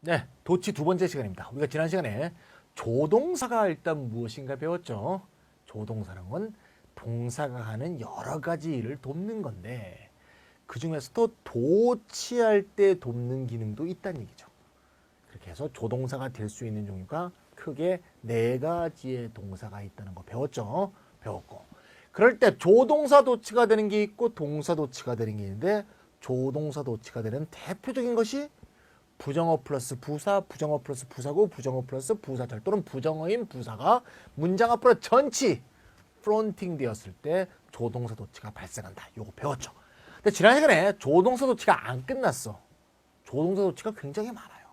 네, 도치 두 번째 시간입니다. 우리가 지난 시간에 조동사가 일단 무엇인가 배웠죠. 조동사는 동사가 하는 여러 가지 일을 돕는 건데 그 중에서도 도치할 때 돕는 기능도 있다는 얘기죠. 그렇게 해서 조동사가 될 수 있는 종류가 크게 네 가지의 동사가 있다는 거 배웠죠. 배웠고 그럴 때 조동사 도치가 되는 게 있고 동사 도치가 되는 게 있는데 조동사 도치가 되는 대표적인 것이 부정어 플러스 부사, 부정어 플러스 부사고 부정어 플러스 부사절 또는 부정어인 부사가 문장 앞으로 전치 프론팅 되었을 때 조동사 도치가 발생한다. 요거 배웠죠. 근데 지난 시간에 조동사 도치가 안 끝났어. 조동사 도치가 굉장히 많아요.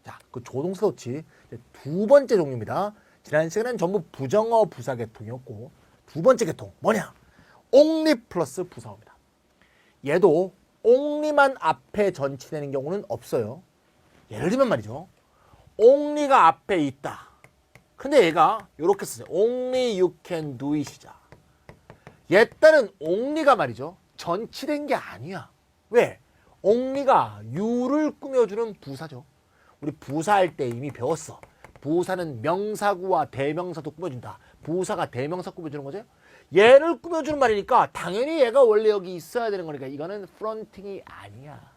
자, 그 조동사 도치 두 번째 종류입니다. 지난 시간에는 전부 부정어 부사 계통이었고 두 번째 계통 뭐냐? only 플러스 부사어입니다. 얘도 only만 앞에 전치되는 경우는 없어요. 예를 들면 말이죠. only가 앞에 있다. 근데 얘가 이렇게 쓰세요. only you can do it이자. 얘 따른 only가 말이죠. 전치된 게 아니야. 왜? only가 you를 꾸며주는 부사죠. 우리 부사할 때 이미 배웠어. 부사는 명사구와 대명사도 꾸며준다. 부사가 대명사 꾸며주는 거죠. 얘를 꾸며주는 말이니까 당연히 얘가 원래 여기 있어야 되는 거니까 이거는 fronting이 아니야.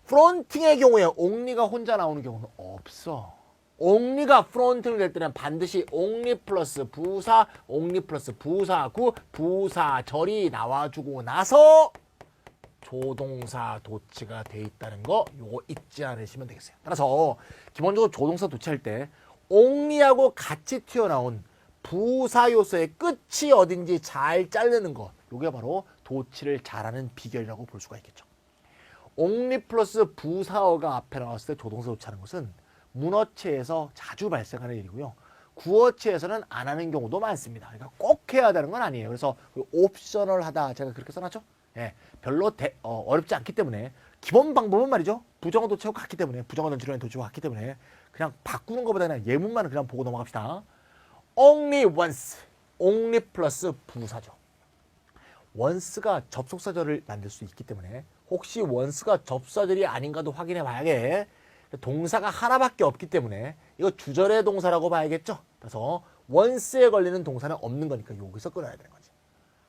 프론팅의 경우에 only가 혼자 나오는 경우는 없어. only가 프론팅이 될 때는 반드시 only 플러스 부사, only 플러스 부사구, 부사절이 나와주고 나서 조동사 도치가 돼 있다는 거 요거 잊지 않으시면 되겠어요. 따라서 기본적으로 조동사 도치할 때 only하고 같이 튀어나온 부사 요소의 끝이 어딘지 잘 자르는 거 요게 바로 도치를 잘하는 비결이라고 볼 수가 있겠죠. only 플러스 부사어가 앞에 나왔을 때 조동사 도치하는 것은 문어체에서 자주 발생하는 일이고요. 구어체에서는 안 하는 경우도 많습니다. 그러니까 꼭 해야 되는 건 아니에요. 그래서 옵셔널하다 제가 그렇게 써놨죠. 예, 별로 어렵지 않기 때문에 기본 방법은 말이죠. 부정어 도치하고 같기 때문에 부정어 전치로는 도치하고 같기 때문에 그냥 바꾸는 것보다 그냥 예문만 그냥 보고 넘어갑시다. only once, only 플러스 부사죠. once가 접속사절을 만들 수 있기 때문에 혹시 once가 접사절이 아닌가도 확인해 봐야겠. 동사가 하나밖에 없기 때문에 이거 주절의 동사라고 봐야겠죠. 그래서 once에 걸리는 동사는 없는 거니까 여기서 끊어야 되는 거지.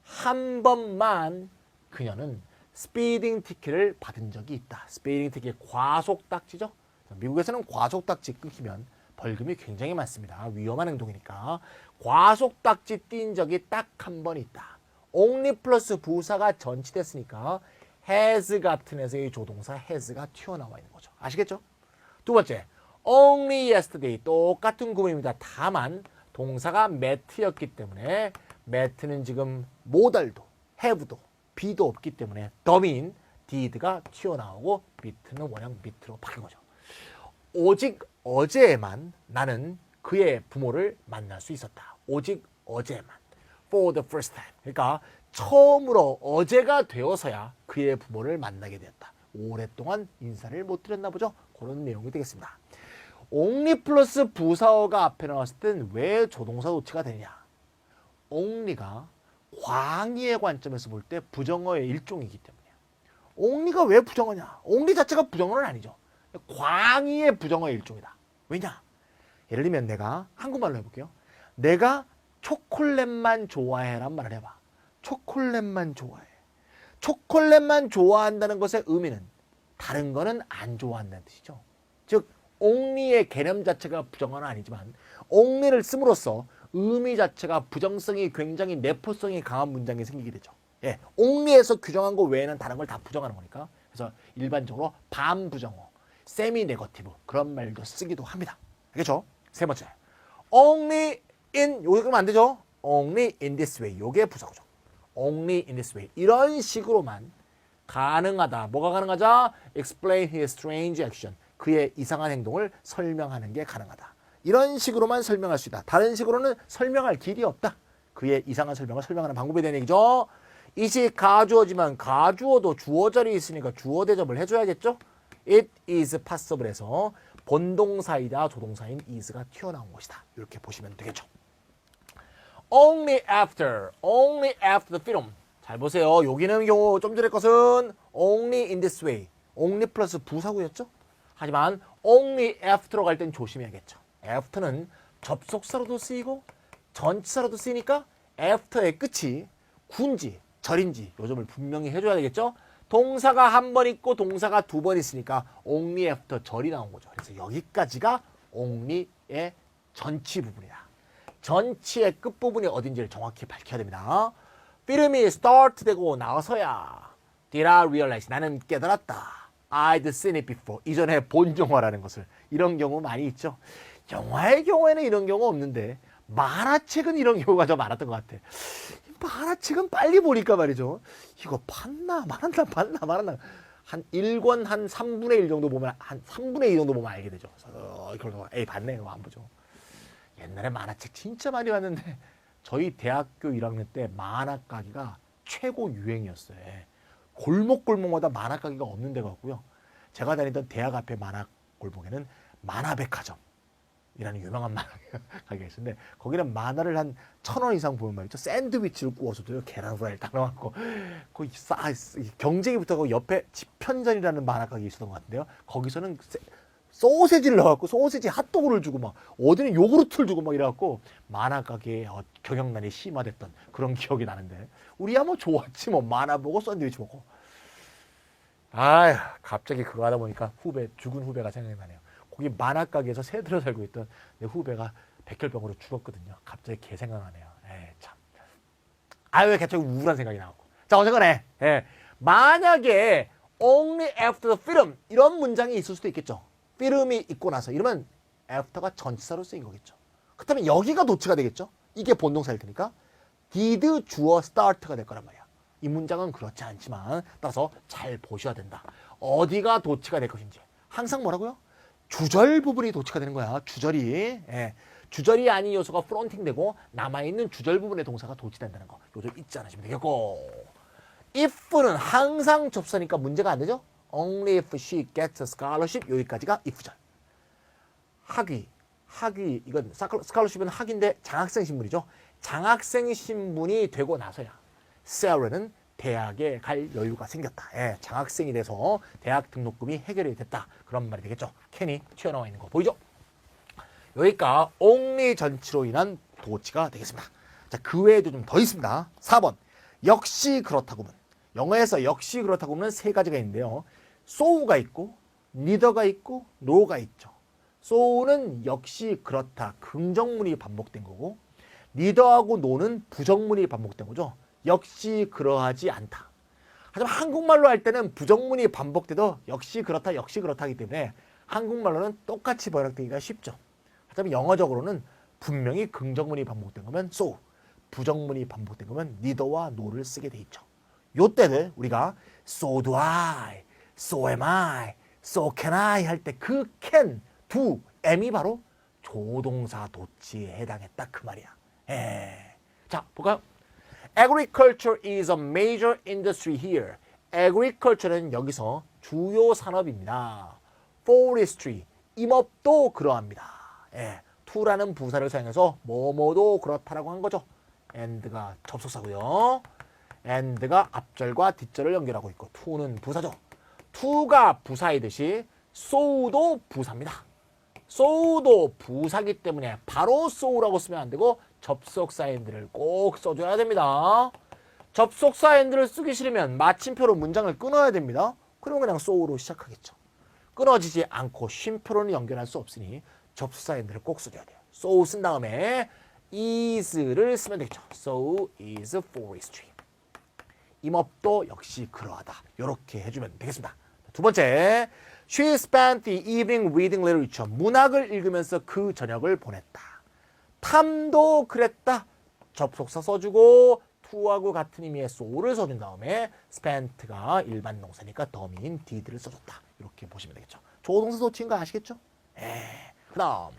한 번만 그녀는 스피딩 티켓을 받은 적이 있다. 스피딩 티켓 과속 딱지죠. 미국에서는 과속 딱지 끊기면 벌금이 굉장히 많습니다. 위험한 행동이니까 과속 딱지 띈 적이 딱 한 번 있다. only 플러스 부사가 전치됐으니까 has 같은 에서의 조동사 has가 튀어나와 있는 거죠. 아시겠죠? 두 번째, only yesterday 똑같은 구문입니다. 다만 동사가 met였기 때문에 met는 지금 modal도 have도 be도 없기 때문에 더민 did가 튀어나오고 밑는 원형 밑으로 바뀐 거죠. 오직 어제만 나는 그의 부모를 만날 수 있었다. 오직 어제만. For the first time. 그러니까 처음으로 어제가 되어서야 그의 부모를 만나게 되었다. 오랫동안 인사를 못 드렸나 보죠. 그런 내용이 되겠습니다. only 플러스 부사어가 앞에 나왔을 땐 왜 조동사 도치가 되냐. only가 광의의 관점에서 볼 때 부정어의 일종이기 때문이에요. only가 왜 부정어냐. only 자체가 부정어는 아니죠. 광의의 부정어의 일종이다. 왜냐. 예를 들면 내가 한국말로 해볼게요. 내가 초콜릿만 좋아해란 말을 해봐. 초콜릿만 좋아해. 초콜릿만 좋아한다는 것의 의미는 다른 거는 안 좋아한다는 뜻이죠. 즉 only의 개념 자체가 부정어는 아니지만 only를 씀으로써 의미 자체가 부정성이 굉장히 내포성이 강한 문장이 생기게 되죠. 예, only에서 규정한 거 외에는 다른 걸 다 부정하는 거니까. 그래서 일반적으로 반부정어, 세미 네거티브 그런 말도 쓰기도 합니다. 알겠죠? 세 번째, only in 요게 그러면 안 되죠. only in this way 요게 부사구죠. only in this way 이런 식으로만 가능하다. 뭐가 가능하자? explain his strange action 그의 이상한 행동을 설명하는 게 가능하다. 이런 식으로만 설명할 수 있다. 다른 식으로는 설명할 길이 없다. 그의 이상한 설명을 설명하는 방법에 대한 얘기죠. 이시 가주어지만 가주어도 주어절이 있으니까 주어 대접을 해줘야겠죠. It is possible에서 본동사이다 조동사인 is가 튀어나온 것이다. 이렇게 보시면 되겠죠. only after the film. 잘 보세요. 여기는 경우 좀 전에 것은 only in this way. only 플러스 부사구였죠. 하지만 only after로 갈 땐 조심해야겠죠. after는 접속사로도 쓰이고 전치사로도 쓰이니까 after의 끝이 군지, 절인지 요 점을 분명히 해줘야 되겠죠. 동사가 한 번 있고 동사가 두 번 있으니까 only after 절이 나온 거죠. 그래서 여기까지가 only의 전치 부분이다. 전치의 끝부분이 어딘지를 정확히 밝혀야 됩니다. 필름이 start 되고 나서야 did I realize 나는 깨달았다. I'd seen it before. 이전에 본 영화라는 것을. 이런 경우 많이 있죠. 영화의 경우에는 이런 경우 없는데 만화책은 이런 경우가 더 많았던 것 같아. 만화책은 빨리 보니까 말이죠. 이거 봤나 말았나 한 1권 한 3분의 1 정도 보면 한 3분의 2 정도 보면 알게 되죠. 그래서 에이 봤네 이거 안 보죠. 옛날에 만화책 진짜 많이 봤는데 저희 대학교 1학년 때 만화 가기가 최고 유행이었어요. 골목골목마다 만화 가기가 없는 데가 없고요. 제가 다니던 대학 앞에 만화 골목에는 만화백화점이라는 유명한 만화 가게가 있었는데 거기는 만화를 한 1,000원 이상 보면 말이죠. 샌드위치를 구워서도요. 계란 후라이를 딱 넣어갖고 거기 경쟁이부터 옆에 집현전이라는 만화 가게 있었던 것 같은데요. 거기서는 소세지를 넣어갖고 소세지 핫도그를 주고 막 어디는 요구르트를 주고 막 이래갖고 만화 가게에 경영난이 심화됐던 그런 기억이 나는데 우리야 뭐 좋았지 뭐 만화 보고 샌드위치 먹고. 아휴 갑자기 그거 하다 보니까 죽은 후배가 생각이 나네요. 거기 만화 가게에서 새들어 살고 있던 내 후배가 백혈병으로 죽었거든요. 갑자기 걔 생각나네요. 참. 왜 갑자기 우울한 생각이 나고. 자 어쨌거나 만약에 only after the film 이런 문장이 있을 수도 있겠죠. 필름이 있고 나서 이러면 after가 전치사로 쓰인 거겠죠. 그렇다면 여기가 도치가 되겠죠. 이게 본동사일 테니까 did 주어 start가 될 거란 말이야. 이 문장은 그렇지 않지만 따라서 잘 보셔야 된다. 어디가 도치가 될 것인지. 항상 뭐라고요? 주절 부분이 도치가 되는 거야. 주절이. 주절이 아닌 요소가 프론팅되고 남아있는 주절 부분의 동사가 도치된다는 거. 요점 잊지 않으시면 되겠고. if는 항상 접수니까 문제가 안 되죠. Only if she gets a scholarship 여기까지가 if절. 학위 이건 scholarship은 학위인데 장학생 신분이죠. 장학생 신분이 되고 나서야 Sarah는 대학에 갈 여유가 생겼다. 장학생이 돼서 대학 등록금이 해결이 됐다. 그런 말이 되겠죠. 캔이 튀어나와 있는 거 보이죠? 여기가 only 전치로 인한 도치가 되겠습니다. 자, 그 외에도 좀 더 있습니다. 4번 역시 그렇다고는 영어에서 역시 그렇다고는 세 가지가 있는데요. so가 있고 neither가 있고 no가 있죠. so는 역시 그렇다. 긍정문이 반복된 거고 neither하고 no는 부정문이 반복된 거죠. 역시 그러하지 않다. 하지만 한국말로 할 때는 부정문이 반복돼도 역시 그렇다 하기 때문에 한국말로는 똑같이 번역되기가 쉽죠. 하지만 영어적으로는 분명히 긍정문이 반복된 거면 so, 부정문이 반복된 거면 neither와 no를 쓰게 돼 있죠. 요때는 우리가 so do I, so am I, so can I 할 때 그 can, do, am이 바로 조동사 도치에 해당했다 그 말이야. 자 볼까요? Agriculture is a major industry here. Agriculture는 여기서 주요 산업입니다. Forestry, 임업도 그러합니다. to라는 부사를 사용해서 뭐뭐도 그렇다라고 한 거죠. and가 접속사고요. and가 앞절과 뒷절을 연결하고 있고 to는 부사죠. to가 부사이듯이 so도 부사입니다. so도 부사기 때문에 바로 so라고 쓰면 안 되고 접속사 and를 꼭 써줘야 됩니다. 접속사 and를 쓰기 싫으면 마침표로 문장을 끊어야 됩니다. 그러면 그냥 so로 시작하겠죠. 끊어지지 않고 쉼표로는 연결할 수 없으니 접속사 and를 꼭 써줘야 돼요. so 쓴 다음에 is를 쓰면 되겠죠. so is forestry. 임업도 역시 그러하다. 이렇게 해주면 되겠습니다. 두 번째, she spent the evening reading literature. 문학을 읽으면서 그 저녁을 보냈다. 탐도 그랬다. 접속사 써주고 to하고 같은 의미의 so를 써준 다음에 spent가 일반 동사니까 더미인 did를 써줬다. 이렇게 보시면 되겠죠. 조동사 도치인 거 아시겠죠? 그 다음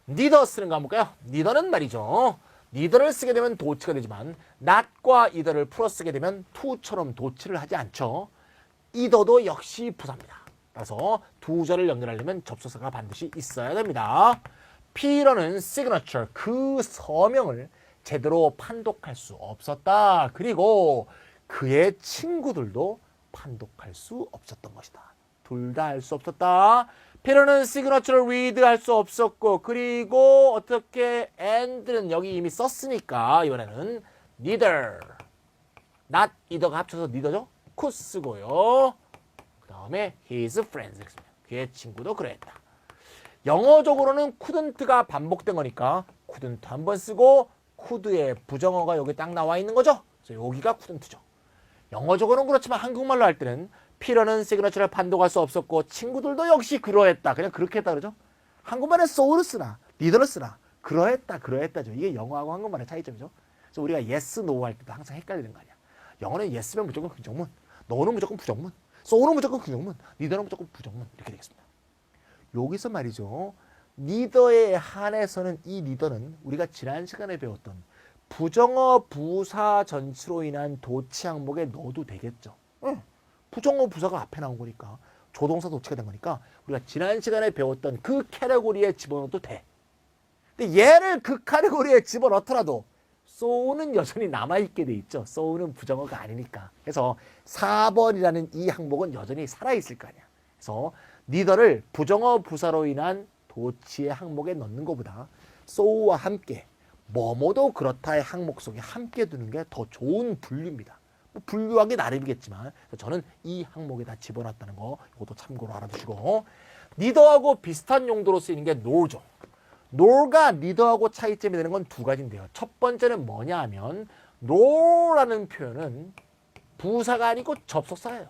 neither 쓰는 거 한번 볼까요? neither는 말이죠. neither를 쓰게 되면 도치가 되지만 not과 either를 풀어 쓰게 되면 to처럼 도치를 하지 않죠. either도 역시 부사입니다. 따라서 두 절을 연결하려면 접속사가 반드시 있어야 됩니다. Peter는 signature, 그 서명을 제대로 판독할 수 없었다. 그리고 그의 친구들도 판독할 수 없었던 것이다. 둘 다 할 수 없었다. 필요는 시그너처를 read 할 수 없었고 그리고 어떻게 and는 여기 이미 썼으니까 이번에는 neither not either가 합쳐서 neither죠? could 쓰고요. 그 다음에 his friends 그의 친구도 그랬다. 영어적으로는 couldn't가 반복된 거니까 couldn't 한 번 쓰고 could의 부정어가 여기 딱 나와 있는 거죠. 그래서 여기가 couldn't죠. 영어적으로는 그렇지만 한국말로 할 때는 필요는 시그너처를 반복할 수 없었고 친구들도 역시 그러했다. 그냥 그렇게 했다 그러죠. 한국말은 so를 쓰나 neither를 쓰나 그러했다죠. 이게 영어하고 한국말의 차이점이죠. 그래서 우리가 yes, no 할 때도 항상 헷갈리는 거 아니야. 영어는 yes면 무조건 긍정문, no는 무조건 부정문, so는 무조건 긍정문, neither는 무조건 부정문 이렇게 되겠습니다. 여기서 말이죠. neither에 한해서는 이 neither는 우리가 지난 시간에 배웠던 부정어 부사 전치로 인한 도치 항목에 넣어도 되겠죠. 응. 부정어 부사가 앞에 나온 거니까 조동사 도치가 된 거니까 우리가 지난 시간에 배웠던 그 카테고리에 집어넣어도 돼. 근데 얘를 그 카테고리에 집어넣더라도 so는 여전히 남아있게 돼 있죠. so는 부정어가 아니니까. 그래서 4번이라는 이 항목은 여전히 살아있을 거 아니야. 그래서 neither를 부정어 부사로 인한 도치의 항목에 넣는 것보다 so와 함께 뭐뭐도 그렇다의 항목 속에 함께 두는 게 더 좋은 분류입니다. 뭐 분류하기 나름이겠지만 저는 이 항목에다 집어넣었다는 거 이것도 참고로 알아두시고 neither하고 비슷한 용도로 쓰이는 게 nor죠. nor가 neither하고 차이점이 되는 건 두 가지인데요. 첫 번째는 뭐냐 하면 nor라는 표현은 부사가 아니고 접속사예요.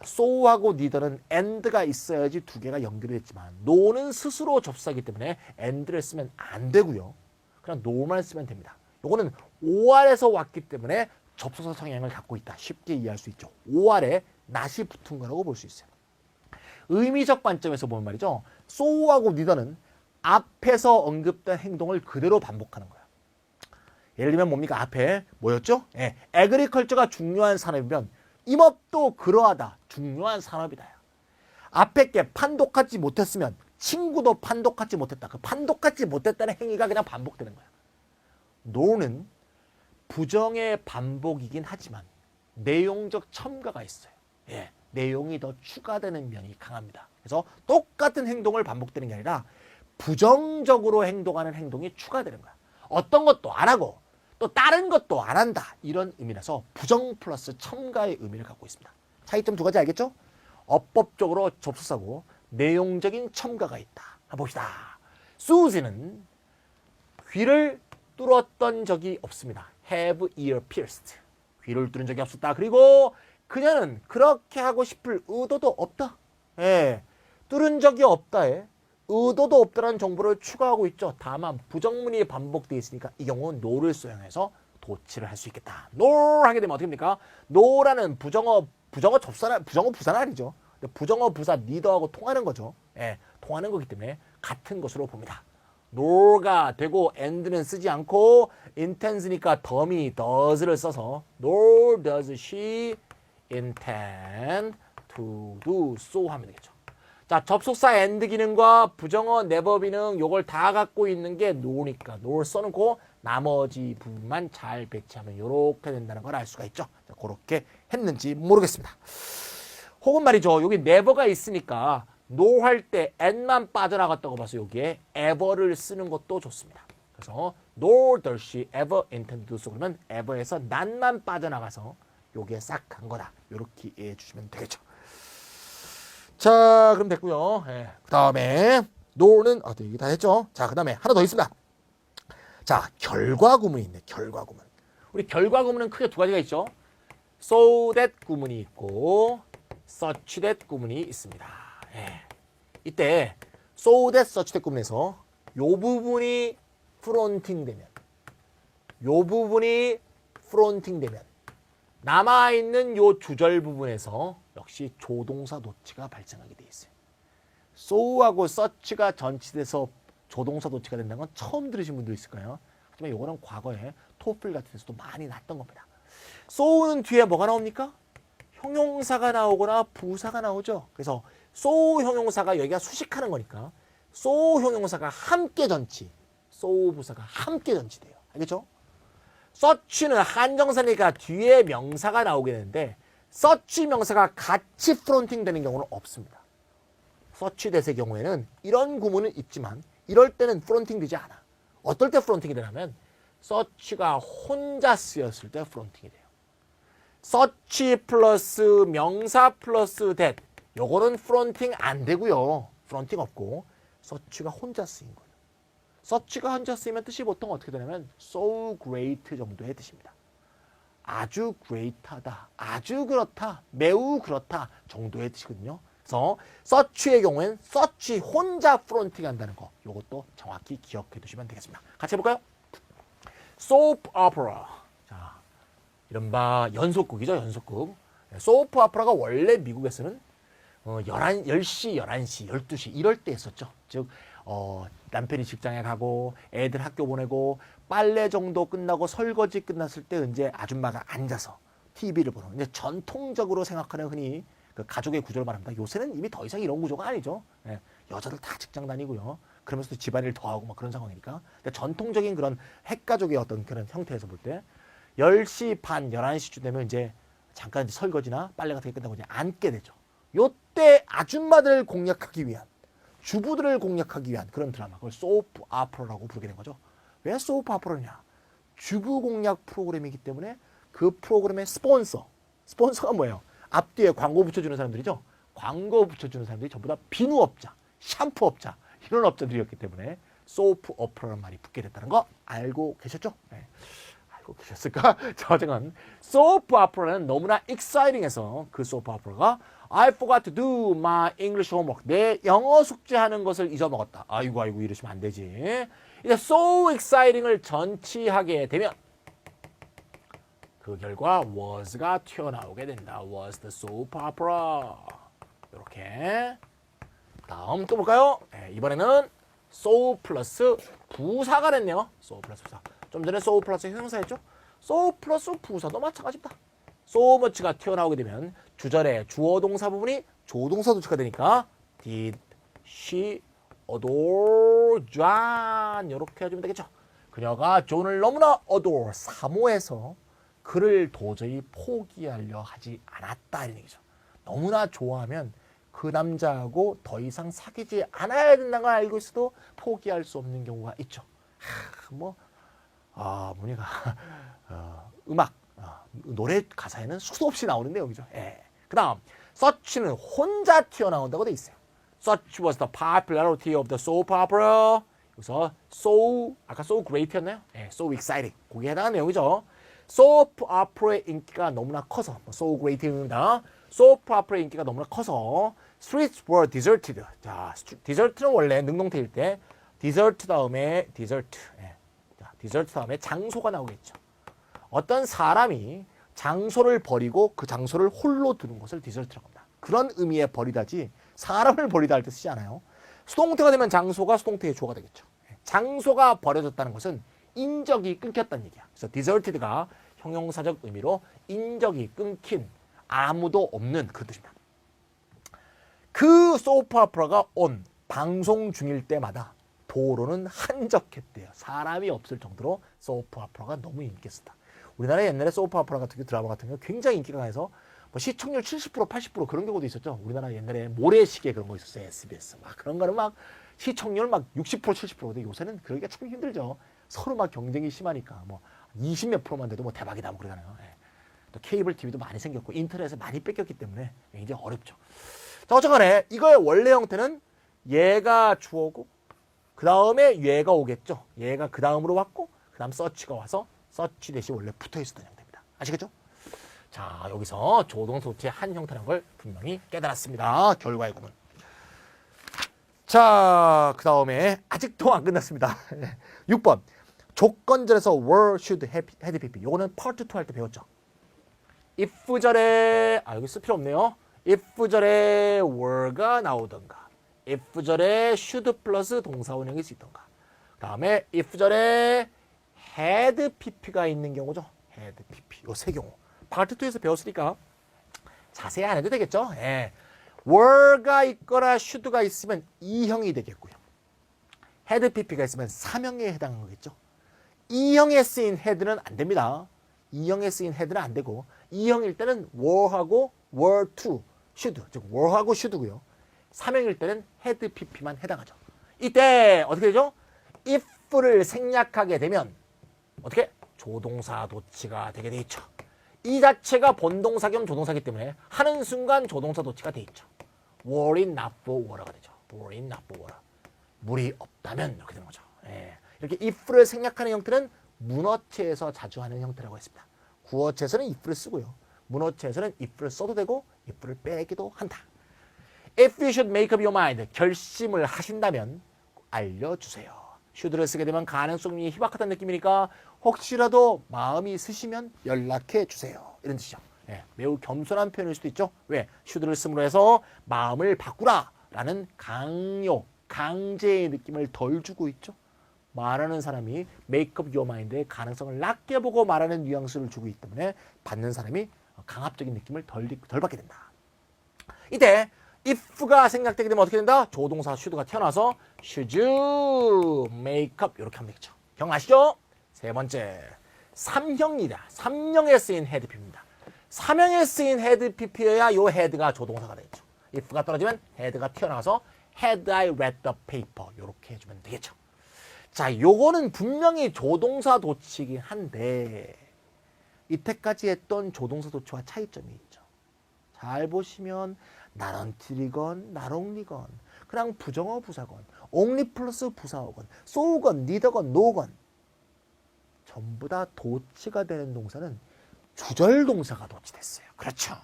so하고 neither는 and가 있어야지 두 개가 연결이 됐지만 no는 스스로 접속하기 때문에 and를 쓰면 안 되고요. 그냥 no만 쓰면 됩니다. 요거는 OR에서 왔기 때문에 접속사 성향을 갖고 있다. 쉽게 이해할 수 있죠. OR에 not이 붙은 거라고 볼 수 있어요. 의미적 관점에서 보면 말이죠. so하고 neither는 앞에서 언급된 행동을 그대로 반복하는 거야. 예를 들면 뭡니까? 앞에 뭐였죠? agriculture가 중요한 산업이면 임업도 그러하다. 중요한 산업이다. 앞에 게 판독하지 못했으면 친구도 판독하지 못했다. 그 판독하지 못했다는 행위가 그냥 반복되는 거야. no는 부정의 반복이긴 하지만 내용적 첨가가 있어요. 내용이 더 추가되는 면이 강합니다. 그래서 똑같은 행동을 반복되는 게 아니라 부정적으로 행동하는 행동이 추가되는 거야. 어떤 것도 안 하고 또 다른 것도 안 한다. 이런 의미라서 부정 플러스 첨가의 의미를 갖고 있습니다. 차이점 두 가지 알겠죠? 어법적으로 접속사고 내용적인 첨가가 있다. 한번 봅시다. Susie는 귀를 뚫었던 적이 없습니다. Have ear pierced. 귀를 뚫은 적이 없었다. 그리고 그녀는 그렇게 하고 싶을 의도도 없다. 뚫은 적이 없다에 의도도 없다는 정보를 추가하고 있죠. 다만 부정문이 반복되어 있으니까 이 경우는 no를 사용해서 도치를 할 수 있겠다. no 하게 되면 어떻게 됩니까? no라는 부정어 부사는 아니죠. 부정어 부사 neither하고 통하는 거죠. 통하는 거기 때문에 같은 것으로 봅니다. nor가 되고 and는 쓰지 않고 intends니까 덤이 does를 써서 nor does she intend to do so 하면 되겠죠. 자, 접속사 and 기능과 부정어 never 기능 요걸 다 갖고 있는 게 no니까 no 써놓고 나머지 부분만 잘 배치하면 이렇게 된다는 걸 알 수가 있죠. 자, 그렇게 했는지 모르겠습니다. 혹은 말이죠. 여기 never가 있으니까 no 할 때 and만 빠져나갔다고 봐서 여기에 ever를 쓰는 것도 좋습니다. 그래서 nor does she ever intend to do so 그러면 ever에서 not만 빠져나가서 여기에 싹 간 거다. 이렇게 이해해 주시면 되겠죠. 자, 그럼 됐고요. 그 다음에 no는 여기 다 했죠. 자, 그 다음에 하나 더 있습니다. 자, 결과 구문이 있네. 결과 구문. 우리 결과 구문은 크게 두 가지가 있죠. so that 구문이 있고 such that 구문이 있습니다. 이때 so that, such that 구문에서 요 부분이 fronting 되면 남아있는 요 주절 부분에서 역시 조동사 도치가 발생하게 돼 있어요. so하고 such가 전치돼서 조동사 도치가 된다는 건 처음 들으신 분도 있을 거예요. 하지만 요거는 과거에 토플 같은 데서도 많이 났던 겁니다. so는 뒤에 뭐가 나옵니까? 형용사가 나오거나 부사가 나오죠. 그래서 so 형용사가 여기가 수식하는 거니까 so 형용사가 함께 전치, so 부사가 함께 전치돼요. 알겠죠? such는 한정사니까 뒤에 명사가 나오게 되는데 such 명사가 같이 fronting 되는 경우는 없습니다. 서치 대세 경우에는 이런 구문은 있지만 이럴 때는 프론팅 되지 않아. 어떨 때 프론팅이 되냐면 서치가 혼자 쓰였을 때 프론팅이 돼요. 서치 플러스 명사 플러스 that 요거는 프론팅 안 되고요. 프론팅 없고 서치가 혼자 쓰인 거예요. 서치가 혼자 쓰이면 뜻이 보통 어떻게 되냐면 so great 정도의 뜻입니다. 아주 great하다, 아주 그렇다, 매우 그렇다 정도의 뜻이거든요. 그래서 서치의 경우엔 서치 혼자 프론팅 한다는 거 요것도 정확히 기억해 두시면 되겠습니다. 같이 해볼까요? soap opera. 자, 이른바 연속극이죠. 연속극. 소프 오페라가 원래 미국에서는 10시, 11시, 12시 이럴 때 했었죠. 즉 남편이 직장에 가고 애들 학교 보내고 빨래 정도 끝나고 설거지 끝났을 때 이제 아줌마가 앉아서 TV를 보는 이제 전통적으로 생각하는 흔히 그 가족의 구조를 말합니다. 요새는 이미 더 이상 이런 구조가 아니죠. 예, 여자들 다 직장 다니고요. 그러면서도 집안일 더 하고 막 그런 상황이니까. 전통적인 그런 핵가족의 어떤 그런 형태에서 볼 때 10시 반, 11시쯤 되면 이제 잠깐 이제 설거지나 빨래 같은 게 끝나고 이제 앉게 되죠. 요때 아줌마들을 공략하기 위한, 주부들을 공략하기 위한 그런 드라마, 그걸 소프 오페라라고 부르게 된 거죠. 왜 소프 오페라냐? 주부 공략 프로그램이기 때문에 그 프로그램의 스폰서가 뭐예요? 앞뒤에 광고 붙여주는 사람들이죠. 광고 붙여주는 사람들이 전부 다 비누업자, 샴푸업자 이런 업자들이었기 때문에 소프 오페라라는 말이 붙게 됐다는 거 알고 계셨죠? 네. 알고 계셨을까? 자, 어쨌건 소프 오페라는 너무나 exciting해서 그 소프 오페라가 I forgot to do my English homework. 내 영어 숙제하는 것을 잊어먹었다. 아이고 이러시면 안 되지. 이제 so exciting을 전치하게 되면 그 결과 was가 튀어나오게 된다. was the soap opera. 이렇게. 다음 또 볼까요? 네, 이번에는 so 플러스 부사가 됐네요. so 플러스 부사. 좀 전에 so 플러스 형용사였죠? so 플러스 부사도 마찬가지입니다. so much가 튀어나오게 되면 주절에 주어 동사 부분이 조동사 도치가 되니까 did she adore John 이렇게 해주면 되겠죠. 그녀가 존을 너무나 adore 사모해서 그를 도저히 포기하려 하지 않았다 이런 얘기죠. 너무나 좋아하면 그 남자하고 더 이상 사귀지 않아야 된다는 걸 알고 있어도 포기할 수 없는 경우가 있죠. 문희가 음악 노래 가사에는 수도 없이 나오는 내용이죠. 그 다음 such는 혼자 튀어나온다고 돼 있어요. Such was the popularity of the soap opera. 여기서 so 아까 so great였나요? so exciting. 거기에 해당하는 내용이죠. soap opera의 인기가 너무나 커서 so great입니다. soap opera의 인기가 너무나 커서 streets were deserted. 자, desert는 원래 능동태일 때 desert 다음에 desert. desert 다음에 장소가 나오겠죠. 어떤 사람이 장소를 버리고 그 장소를 홀로 두는 것을 desert라고 합니다. 그런 의미의 버리다지 사람을 버리다 할 때 쓰지 않아요. 수동태가 되면 장소가 수동태의 주어가 되겠죠. 장소가 버려졌다는 것은 인적이 끊겼다는 얘기야. 그래서 deserted가 형용사적 의미로 인적이 끊긴 아무도 없는 그 뜻입니다. 그 소프 오페라가 온 방송 중일 때마다 도로는 한적했대요. 사람이 없을 정도로 소프 오페라가 너무 인기였다. 우리나라 옛날에 소프 오페라 같은 게 드라마 같은 게 굉장히 인기가 강해서 뭐 시청률 70% 80% 그런 경우도 있었죠. 우리나라 옛날에 모래시계 그런 거 있었어요. SBS 막 그런 거는 막 시청률 막 60% 70%인데 요새는 그러기가 참 힘들죠. 서로 막 경쟁이 심하니까 뭐 20몇 %만 돼도 뭐 대박이다 뭐 그러잖아요. 또 케이블 TV도 많이 생겼고 인터넷에 많이 뺏겼기 때문에 굉장히 어렵죠. 자, 어쨌거나 이거의 원래 형태는 얘가 주어고 그 다음에 얘가 오겠죠. 얘가 그 다음으로 왔고 그 다음 서치가 와서 서치 대신 원래 붙어 있었던 형태입니다. 아시겠죠? 자, 여기서 조동소치의 한 형태라는 걸 분명히 깨달았습니다. 결과의 구문. 자, 그 다음에 아직도 안 끝났습니다. 6번. 조건절에서 were, should, had, pp. 요거는 part 2 할 때 배웠죠. if절에 여기 쓸 필요 없네요. if절에 were가 나오던가 if절에 should 플러스 동사원형이 있던가 그 다음에 if절에 had pp가 있는 경우죠. had pp 요 세 경우 파트 2에서 배웠으니까 자세히 안 해도 되겠죠. were가 있거나 should가 있으면 2형이 되겠고요. had pp가 있으면 3형에 해당하는 거겠죠. 2형에 쓰인 had는 안 됩니다. 2형에 쓰인 had는 안 되고 2형일 때는 were하고 were to should 즉 were하고 should고요. 사명일 때는 had pp만 해당하죠. 이때 어떻게 되죠? if를 생략하게 되면 어떻게? 조동사 도치가 되게 돼 있죠. 이 자체가 본동사 겸 조동사기 때문에 하는 순간 조동사 도치가 돼 있죠. were it not for water가 되죠. were it not for water. 물이 없다면 이렇게 되는 거죠. 예. 이렇게 if를 생략하는 형태는 문어체에서 자주 하는 형태라고 했습니다. 구어체에서는 if를 쓰고요. 문어체에서는 if를 써도 되고 if를 빼기도 한다. If you should make up your mind, 결심을 하신다면 알려주세요. should를 쓰게 되면 가능성이 희박하다는 느낌이니까 혹시라도 마음이 쓰시면 연락해 주세요. 이런 뜻이죠. 예, 매우 겸손한 표현일 수도 있죠. 왜? should를 쓰므로 해서 마음을 바꾸라 라는 강요, 강제의 느낌을 덜 주고 있죠. 말하는 사람이 make up your mind의 가능성을 낮게 보고 말하는 뉘앙스를 주고 있기 때문에 받는 사람이 강압적인 느낌을 덜 받게 된다. 이때 if가 생략되게 되면 어떻게 된다? 조동사 should가 튀어나와서 should you make up 이렇게 하면 되겠죠. 기억나시죠? 세 번째, 삼형이다. 삼형에 쓰인 had pp입니다. 삼형에 쓰인 had pp여야 요 had가 조동사가 되겠죠. if가 떨어지면 had가 튀어나와서 had I read the paper 이렇게 해주면 되겠죠. 자, 요거는 분명히 조동사 도치이긴 한데 이때까지 했던 조동사 도치와 차이점이 있죠. 잘 보시면 not until이건 not only건 그냥 부정어 부사건 only 플러스 부사어건 so건 neither건 no건 전부 다 도치가 되는 동사는 주절 동사가 도치됐어요. 그렇죠.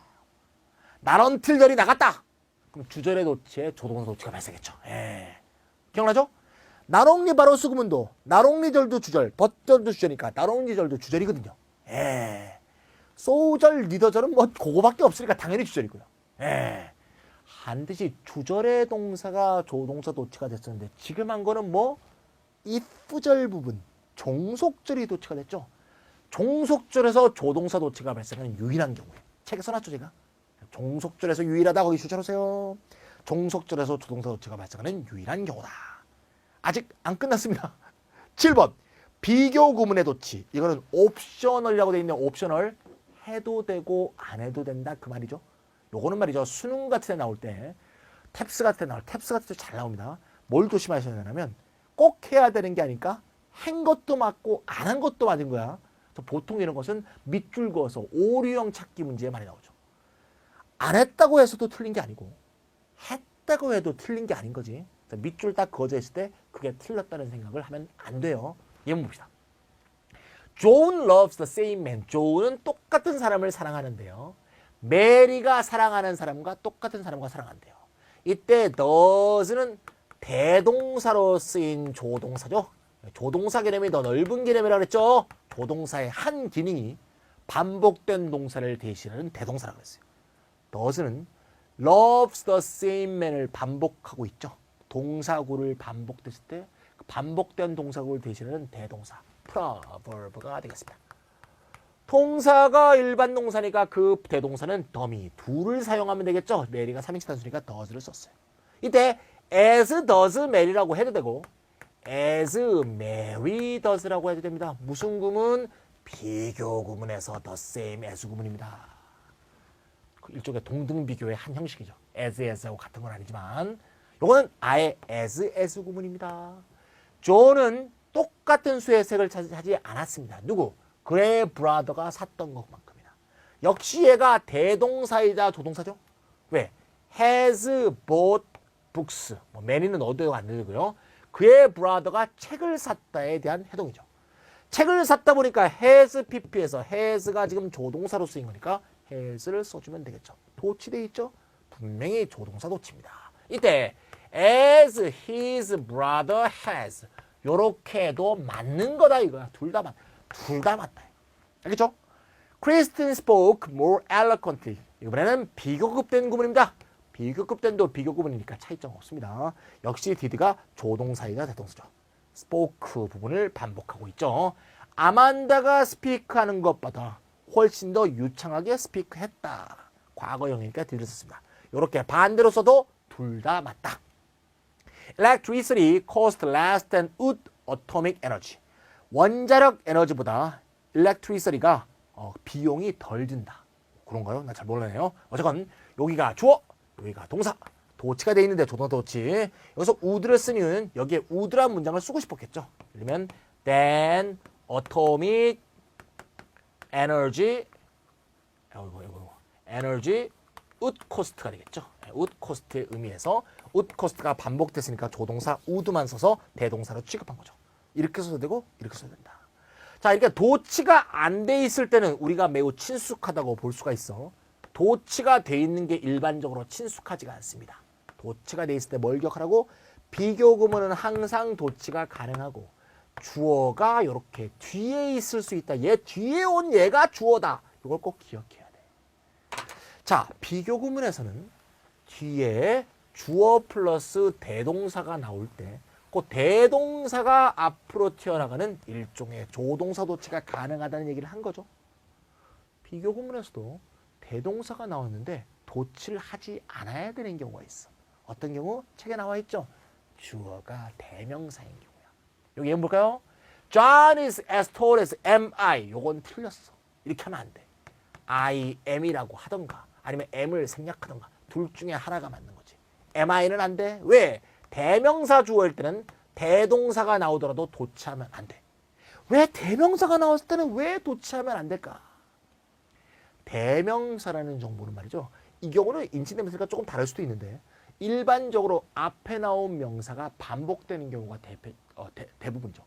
not until절이 나갔다. 그럼 주절의 도치에 조동사 도치가 발생했죠. 예. 기억나죠? not only 바로 수구문도 not only절도 주절, but절도 주절이니까 not only절도 주절이거든요. 예. so절, neither절은 뭐 그거밖에 없으니까 당연히 주절이고요. 예. 반드시 주절의 동사가 조동사 도치가 됐었는데 지금 한 거는 뭐 if절 부분, 종속절이 도치가 됐죠. 종속절에서 조동사 도치가 발생하는 유일한 경우에 책에 써놨죠 제가. 종속절에서 유일하다 거기 주절하세요. 종속절에서 조동사 도치가 발생하는 유일한 경우다. 아직 안 끝났습니다. 7번 비교 구문의 도치. 이거는 옵셔널이라고 되어 있는 옵셔널 해도 되고 안 해도 된다 그 말이죠. 요거는 말이죠. 수능 같은 데 나올 때 탭스 같은 데 나올 탭스 같은 데 잘 나옵니다. 뭘 조심하셔야 되냐면 꼭 해야 되는 게 아니까 한 것도 맞고 안 한 것도 맞은 거야. 그래서 보통 이런 것은 밑줄 그어서 오류형 찾기 문제에 많이 나오죠. 안 했다고 해서도 틀린 게 아니고 했다고 해도 틀린 게 아닌 거지. 밑줄 딱 그어져 있을 때 그게 틀렸다는 생각을 하면 안 돼요. 예문 봅시다. John loves the same man. John은 똑같은 사람을 사랑하는데요. 메리가 사랑하는 사람과 똑같은 사람과 사랑한대요. 이때 does는 대동사로 쓰인 조동사죠. 조동사 개념이 더 넓은 개념이라고 그랬죠. 조동사의 한 기능이 반복된 동사를 대신하는 대동사라고 그랬어요. does는 loves the same man을 반복하고 있죠. 동사구를 반복됐을 때 반복된 동사구를 대신하는 대동사 proverb가 되겠습니다. 동사가 일반 동사니까 그 대동사는 더미, do를 사용하면 되겠죠. 메리가 3인칭 단수니까 does를 썼어요. 이때 as does Mary라고 해도 되고 as Mary does라고 해도 됩니다. 무슨 구문? 비교 구문에서 the same as 구문입니다. 일종의 동등 비교의 한 형식이죠. as하고 같은 건 아니지만 요거는 아예 as 구문입니다. 존은 똑같은 수의 색을 차지하지 않았습니다. 누구? 그의 브라더가 샀던 것만큼이나. 역시 얘가 대동사이자 조동사죠. 왜? has bought books. many는 어디에도 안 되고요. 그의 브라더가 책을 샀다에 대한 해동이죠. 책을 샀다 보니까 has pp에서 has가 지금 조동사로 쓰인 거니까 has를 써주면 되겠죠. 도치돼 있죠? 분명히 조동사 도치입니다. 이때 as his brother has 요렇게 도 맞는 거다 이거야. 둘 다 맞다. 알겠죠? Kristen spoke more eloquently. 이번에는 비교급된 구문입니다. 비교급된도 비교구문이니까 차이점 없습니다. 역시 did가 조동사이자 대동사죠. spoke 부분을 반복하고 있죠. 아만다가 speak하는 것보다 훨씬 더 유창하게 speak했다. 과거형이니까 did를 썼습니다. 이렇게 반대로 써도 둘 다 맞다. Electricity cost less than wood atomic energy. 원자력 에너지보다 electricity가 비용이 덜 든다. 그런가요? 나 잘 모르네요. 어쨌건 여기가 주어, 여기가 동사. 도치가 돼 있는데 조동사 도치. 여기서 would를 쓴 이유는 여기에 would란 문장을 쓰고 싶었겠죠. 예를 들면 then atomic energy energy would cost가 되겠죠. would cost의 의미에서 would cost가 반복됐으니까 조동사 would만 써서 대동사로 취급한 거죠. 이렇게 써도 되고 이렇게 써도 된다. 자, 이렇게 도치가 안 돼 있을 때는 우리가 매우 친숙하다고 볼 수가 있어. 도치가 돼 있는 게 일반적으로 친숙하지가 않습니다. 도치가 돼 있을 때 뭘 기억하라고? 비교구문은 항상 도치가 가능하고 주어가 이렇게 뒤에 있을 수 있다. 얘 뒤에 온 얘가 주어다. 이걸 꼭 기억해야 돼. 자, 비교구문에서는 뒤에 주어 플러스 대동사가 나올 때 그 대동사가 앞으로 튀어나가는 일종의 조동사 도치가 가능하다는 얘기를 한 거죠. 비교구문에서도 대동사가 나왔는데 도치를 하지 않아야 되는 경우가 있어. 어떤 경우? 책에 나와 있죠. 주어가 대명사인 경우야. 여기 예문 볼까요? John is as tall as am I. 요건 틀렸어. 이렇게 하면 안 돼. I am이라고 하던가 아니면 am을 생략하던가 둘 중에 하나가 맞는 거지. am I는 안 돼. 왜? 대명사 주어일 때는 대동사가 나오더라도 도치하면 안 돼. 왜 대명사가 나왔을 때는 왜 도치하면 안 될까? 대명사라는 정보는 말이죠. 이 경우는 인칭대명사가 조금 다를 수도 있는데 일반적으로 앞에 나온 명사가 반복되는 경우가 대부분이죠.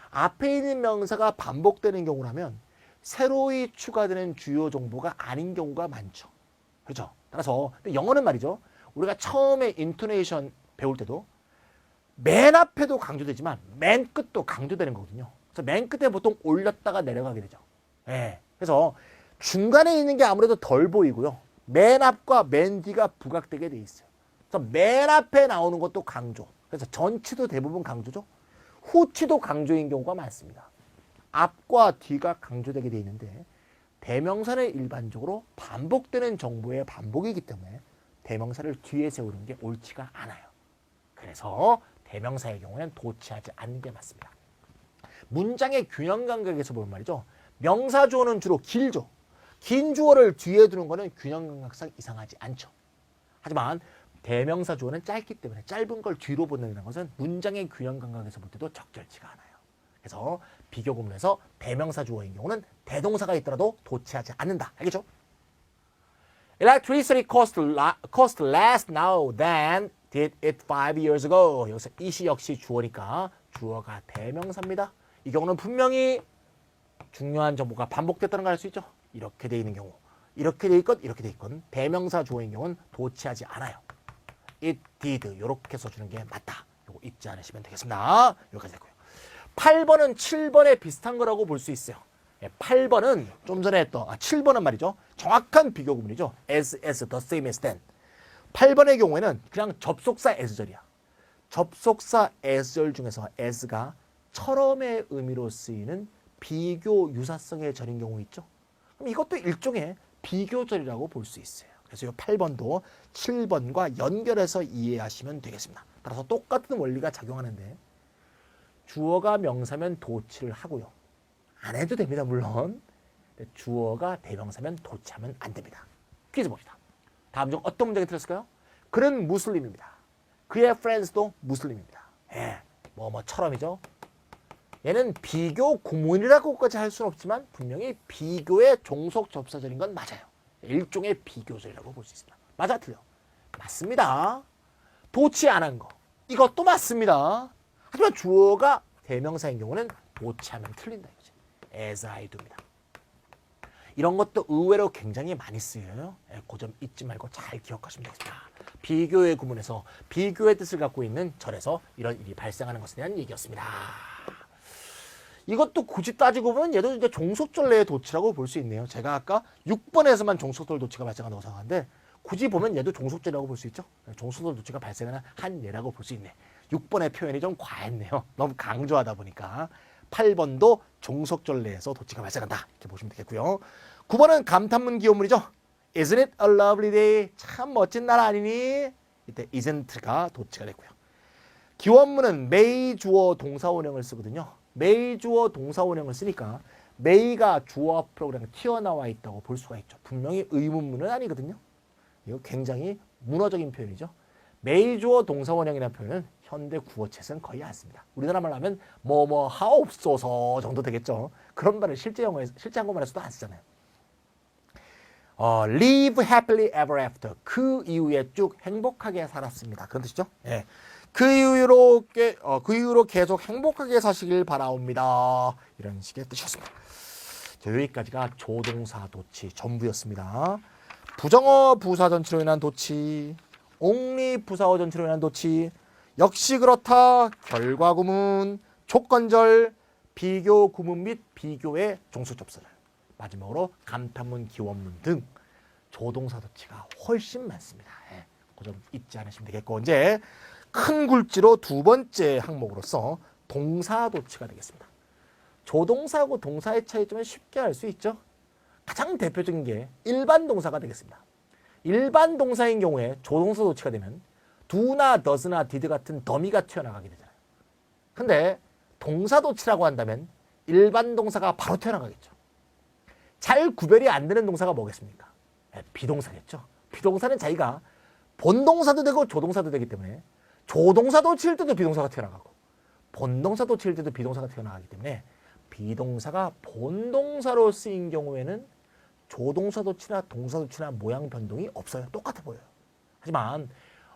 앞에 있는 명사가 반복되는 경우라면 새로이 추가되는 주요 정보가 아닌 경우가 많죠. 그렇죠? 따라서 영어는 말이죠. 우리가 처음에 인토네이션 배울 때도 맨 앞에도 강조되지만 맨 끝도 강조되는 거거든요. 그래서 맨 끝에 보통 올렸다가 내려가게 되죠. 예. 그래서 중간에 있는 게 아무래도 덜 보이고요. 맨 앞과 맨 뒤가 부각되게 돼 있어요. 그래서 맨 앞에 나오는 것도 강조. 그래서 전치도 대부분 강조죠. 후치도 강조인 경우가 많습니다. 앞과 뒤가 강조되게 돼 있는데 대명사는 일반적으로 반복되는 정보의 반복이기 때문에 대명사를 뒤에 세우는 게 옳지가 않아요. 그래서 대명사의 경우는 도치하지 않는 게 맞습니다. 문장의 균형 감각에서 보면 말이죠. 명사 주어는 주로 길죠. 긴 주어를 뒤에 두는 거는 균형 감각상 이상하지 않죠. 하지만 대명사 주어는 짧기 때문에 짧은 걸 뒤로 보내는 것은 문장의 균형 감각에서 볼 때도 적절치가 않아요. 그래서 비교 구문에서 대명사 주어인 경우는 대동사가 있더라도 도치하지 않는다. 알겠죠? Electricity cost less now than did it 5 years ago. 여기서 it이 역시 주어니까 주어가 대명사입니다. 이 경우는 분명히 중요한 정보가 반복됐다는 걸 알 수 있죠. 이렇게 돼 있는 경우, 이렇게 돼 있건 이렇게 돼 있건 대명사 주어인 경우는 도치하지 않아요. It did 이렇게 써주는 게 맞다. 이거 잊지 않으시면 되겠습니다. 여기까지 됐고요. 8번은 7번에 비슷한 거라고 볼 수 있어요. 8번은 좀 전에 했던 7번은 말이죠. 정확한 비교 구문이죠. as, the same as then. 8번의 경우에는 그냥 접속사 as절이야. 접속사 as절 중에서 as가 처럼의 의미로 쓰이는 비교 유사성의 절인 경우 있죠. 그럼 이것도 일종의 비교절이라고 볼 수 있어요. 그래서 이 8번도 7번과 연결해서 이해하시면 되겠습니다. 따라서 똑같은 원리가 작용하는데 주어가 명사면 도치를 하고요. 안 해도 됩니다, 물론. 주어가 대명사면 도치하면 안 됩니다. 퀴즈 봅시다. 다음 중 어떤 문장이 틀렸을까요? 그는 무슬림입니다. 그의 friends도 무슬림입니다. 예, 뭐처럼이죠. 얘는 비교 구문이라고까지 할 수는 없지만 분명히 비교의 종속 접사절인 건 맞아요. 일종의 비교절이라고 볼 수 있습니다. 맞아, 틀려? 맞습니다. 도치 안 한 거. 이것도 맞습니다. 하지만 주어가 대명사인 경우는 도치하면 틀린다 이거지. as I do입니다. 이런 것도 의외로 굉장히 많이 쓰여요. 그 점 잊지 말고 잘 기억하시면 되겠습니다. 비교의 구문에서 비교의 뜻을 갖고 있는 절에서 이런 일이 발생하는 것에 대한 얘기였습니다. 이것도 굳이 따지고 보면 얘도 이제 종속절 내의 도치라고 볼 수 있네요. 제가 아까 6번에서만 종속절 도치가 발생한다고 생각하는데 굳이 보면 얘도 종속절이라고 볼 수 있죠. 종속절 도치가 발생하는 한 예라고 볼 수 있네. 6번의 표현이 좀 과했네요. 너무 강조하다 보니까. 8번도 종속절 내에서 도치가 발생한다. 이렇게 보시면 되겠고요. 9번은 감탄문 기호문이죠. Isn't it a lovely day? 참 멋진 날 아니니? 이때 isn't가 도치가 됐고요. 기원문은 may 주어 동사원형을 쓰거든요. may 주어 동사원형을 쓰니까 may가 주어 앞으로 그냥 튀어나와 있다고 볼 수가 있죠. 분명히 의문문은 아니거든요. 이거 굉장히 문어적인 표현이죠. 메이주어 동사원형이라는 표현은 현대 구어체에서는 거의 안 씁니다. 우리나라 말로 하면 뭐뭐 하옵소서 정도 되겠죠. 그런 말을 실제 한국말에서도 안 쓰잖아요. live happily ever after. 그 이후에 쭉 행복하게 살았습니다. 그런 뜻이죠. 예. 그 이후로 계속 행복하게 사시길 바라옵니다. 이런 식의 뜻이었습니다. 자, 여기까지가 조동사 도치 전부였습니다. 부정어 부사 전치로 인한 도치, 옹리 부사어 전치로 인한 도치, 역시 그렇다, 결과 구문, 조건절, 비교 구문 및 비교의 종속접사절, 마지막으로 감탄문, 기원문 등 조동사 도치가 훨씬 많습니다. 예, 그 점 잊지 않으시면 되겠고, 이제 큰 굴지로 두 번째 항목으로서 동사 도치가 되겠습니다. 조동사하고 동사의 차이점을 쉽게 알 수 있죠. 가장 대표적인 게 일반 동사가 되겠습니다. 일반 동사인 경우에 조동사 도치가 되면 do나 does나 did 같은 더미가 튀어나가게 되잖아요. 근데 동사 도치라고 한다면 일반 동사가 바로 튀어나가겠죠. 잘 구별이 안 되는 동사가 뭐겠습니까? 비동사겠죠. 비동사는 자기가 본동사도 되고 조동사도 되기 때문에 조동사도 칠 때도 비동사가 튀어나가고 본동사도 칠 때도 비동사가 튀어나가기 때문에 비동사가 본동사로 쓰인 경우에는 조동사도치나 동사도치나 모양 변동이 없어요. 똑같아 보여요. 하지만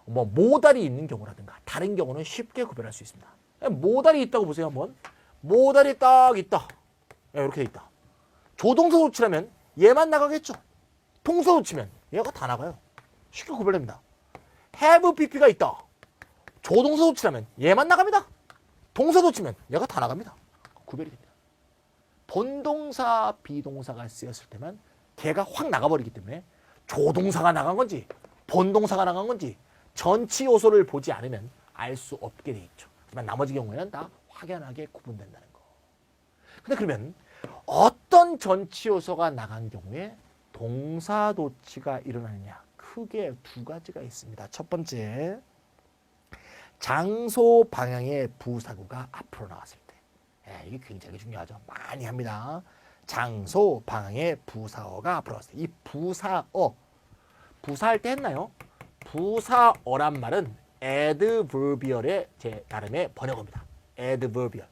뭐 모달이 있는 경우라든가 다른 경우는 쉽게 구별할 수 있습니다. 모달이 있다고 보세요. 한번 모달이 딱 있다. 이렇게 돼 있다. 조동사도치라면 얘만 나가겠죠. 동사도치면 얘가 다 나가요. 쉽게 구별됩니다. have pp가 있다. 조동사도치라면 얘만 나갑니다. 동사도치면 얘가 다 나갑니다. 구별이 됩니다. 본동사, 비동사가 쓰였을 때만 걔가 확 나가버리기 때문에 조동사가 나간 건지 본동사가 나간 건지 전치 요소를 보지 않으면 알 수 없게 돼 있죠. 하지만 나머지 경우에는 다 확연하게 구분된다는 거. 근데 그러면 어떤 전치 요소가 나간 경우에 동사 도치가 일어나느냐? 크게 두 가지가 있습니다. 첫 번째, 장소 방향의 부사구가 앞으로 나왔을 때. 이게 굉장히 중요하죠. 많이 합니다. 장소 방향의 부사어가 앞으로 나왔을 때. 이 부사어, 부사할 때 했나요? 부사어란 말은 adverbial의 제 나름의 번역어입니다. adverbial.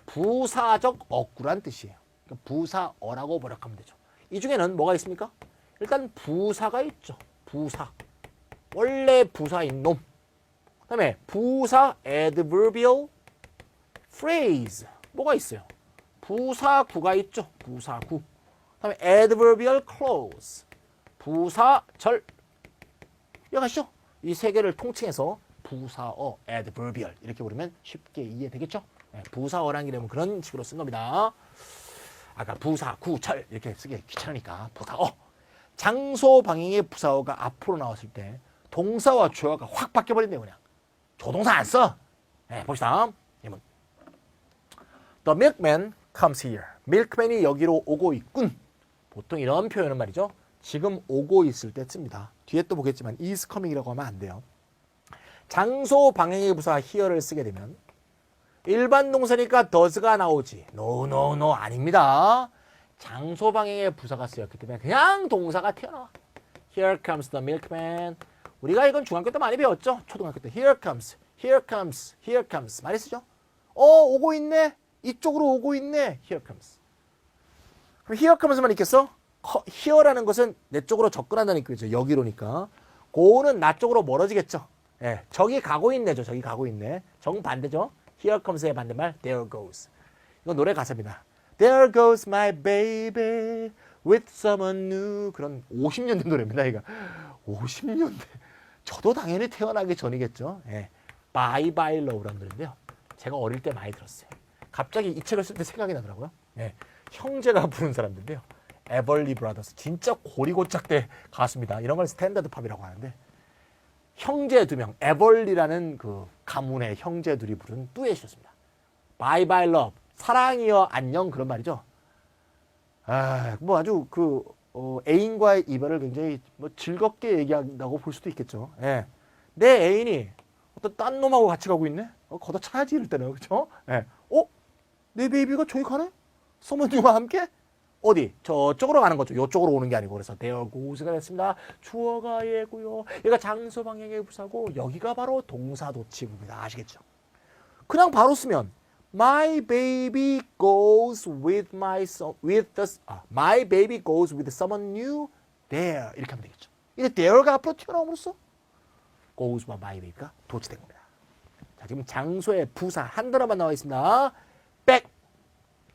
부사적 어구란 뜻이에요. 그러니까 부사어라고 번역하면 되죠. 이 중에는 뭐가 있습니까? 일단 부사가 있죠. 부사. 원래 부사인 놈. 그 다음에 부사 adverbial phrase. 뭐가 있어요? 부사구가 있죠. 부사구. 그 다음에 adverbial clause. 부사절. 이해가시죠? 이 세 개를 통칭해서 부사어, adverbial 이렇게 부르면 쉽게 이해되겠죠? 부사어란 게 되면 그런 식으로 쓴 겁니다. 아까 부사, 구, 절 이렇게 쓰기 귀찮으니까 부사어. 장소 방향의 부사어가 앞으로 나왔을 때 동사와 주어가 확 바뀌어버린대요. 그냥. 조동사 안 써. 봅시다. The milkman comes here. 밀크맨이 여기로 오고 있군. 보통 이런 표현은 말이죠. 지금 오고 있을 때 씁니다. 뒤에 또 보겠지만 is coming이라고 하면 안 돼요. 장소 방향의 부사 here를 쓰게 되면 일반 동사니까 does가 나오지. No, 아닙니다. 장소 방향의 부사가 쓰였기 때문에 그냥 동사가 튀어나와. Here comes the milkman. 우리가 이건 중학교 때 많이 배웠죠. 초등학교 때 here comes 많이 쓰죠. 오고 있네. 이쪽으로 오고 있네. Here comes. 그럼 here comes만 있겠어? here라는 것은 내 쪽으로 접근한다는 얘기죠. 여기로니까. 고는 나 쪽으로 멀어지겠죠. 저기 가고 있네죠. 저기 가고 있네. 정반대죠. Here comes의 반대말 there goes. 이건 노래 가사입니다. There goes my baby with someone new. 그런 50년대 노래입니다. 이거 50년대. 저도 당연히 태어나기 전이겠죠. Bye Bye Love라는 노래인데요. 제가 어릴 때 많이 들었어요. 갑자기 이 책을 쓸 때 생각이 나더라고요. 형제가 부른 사람들인데요. 에벌리 브라더스. 진짜 고리고짝대 가수입니다. 이런 걸 스탠다드 팝이라고 하는데 형제 두 명, 에벌리라는 그 가문의 형제 둘이 부른 듀엣이었습니다. Bye Bye Love. 사랑이여 안녕 그런 말이죠. 뭐 아주 그 애인과의 이별을 굉장히 뭐 즐겁게 얘기한다고 볼 수도 있겠죠. 내 애인이 어떤 딴 놈하고 같이 가고 있네. 걷어차야지 이럴 때는 그렇죠. 내 베이비가 저기 가네. 소문유와 함께 어디? 저쪽으로 가는 거죠. 이쪽으로 오는 게 아니고. 그래서 there goes가 됐습니다. 주어가 얘고요. 얘가 장소 방향의 부사고 여기가 바로 동사 도치구입니다. 아시겠죠? 그냥 바로 쓰면 my baby goes with my baby goes with someone new there 이렇게 하면 되겠죠. 이제 there가 앞으로 튀어나옴으로써 goes by my baby가 도치된 겁니다. 자, 지금 장소의 부사 한 단어만 나와 있습니다. back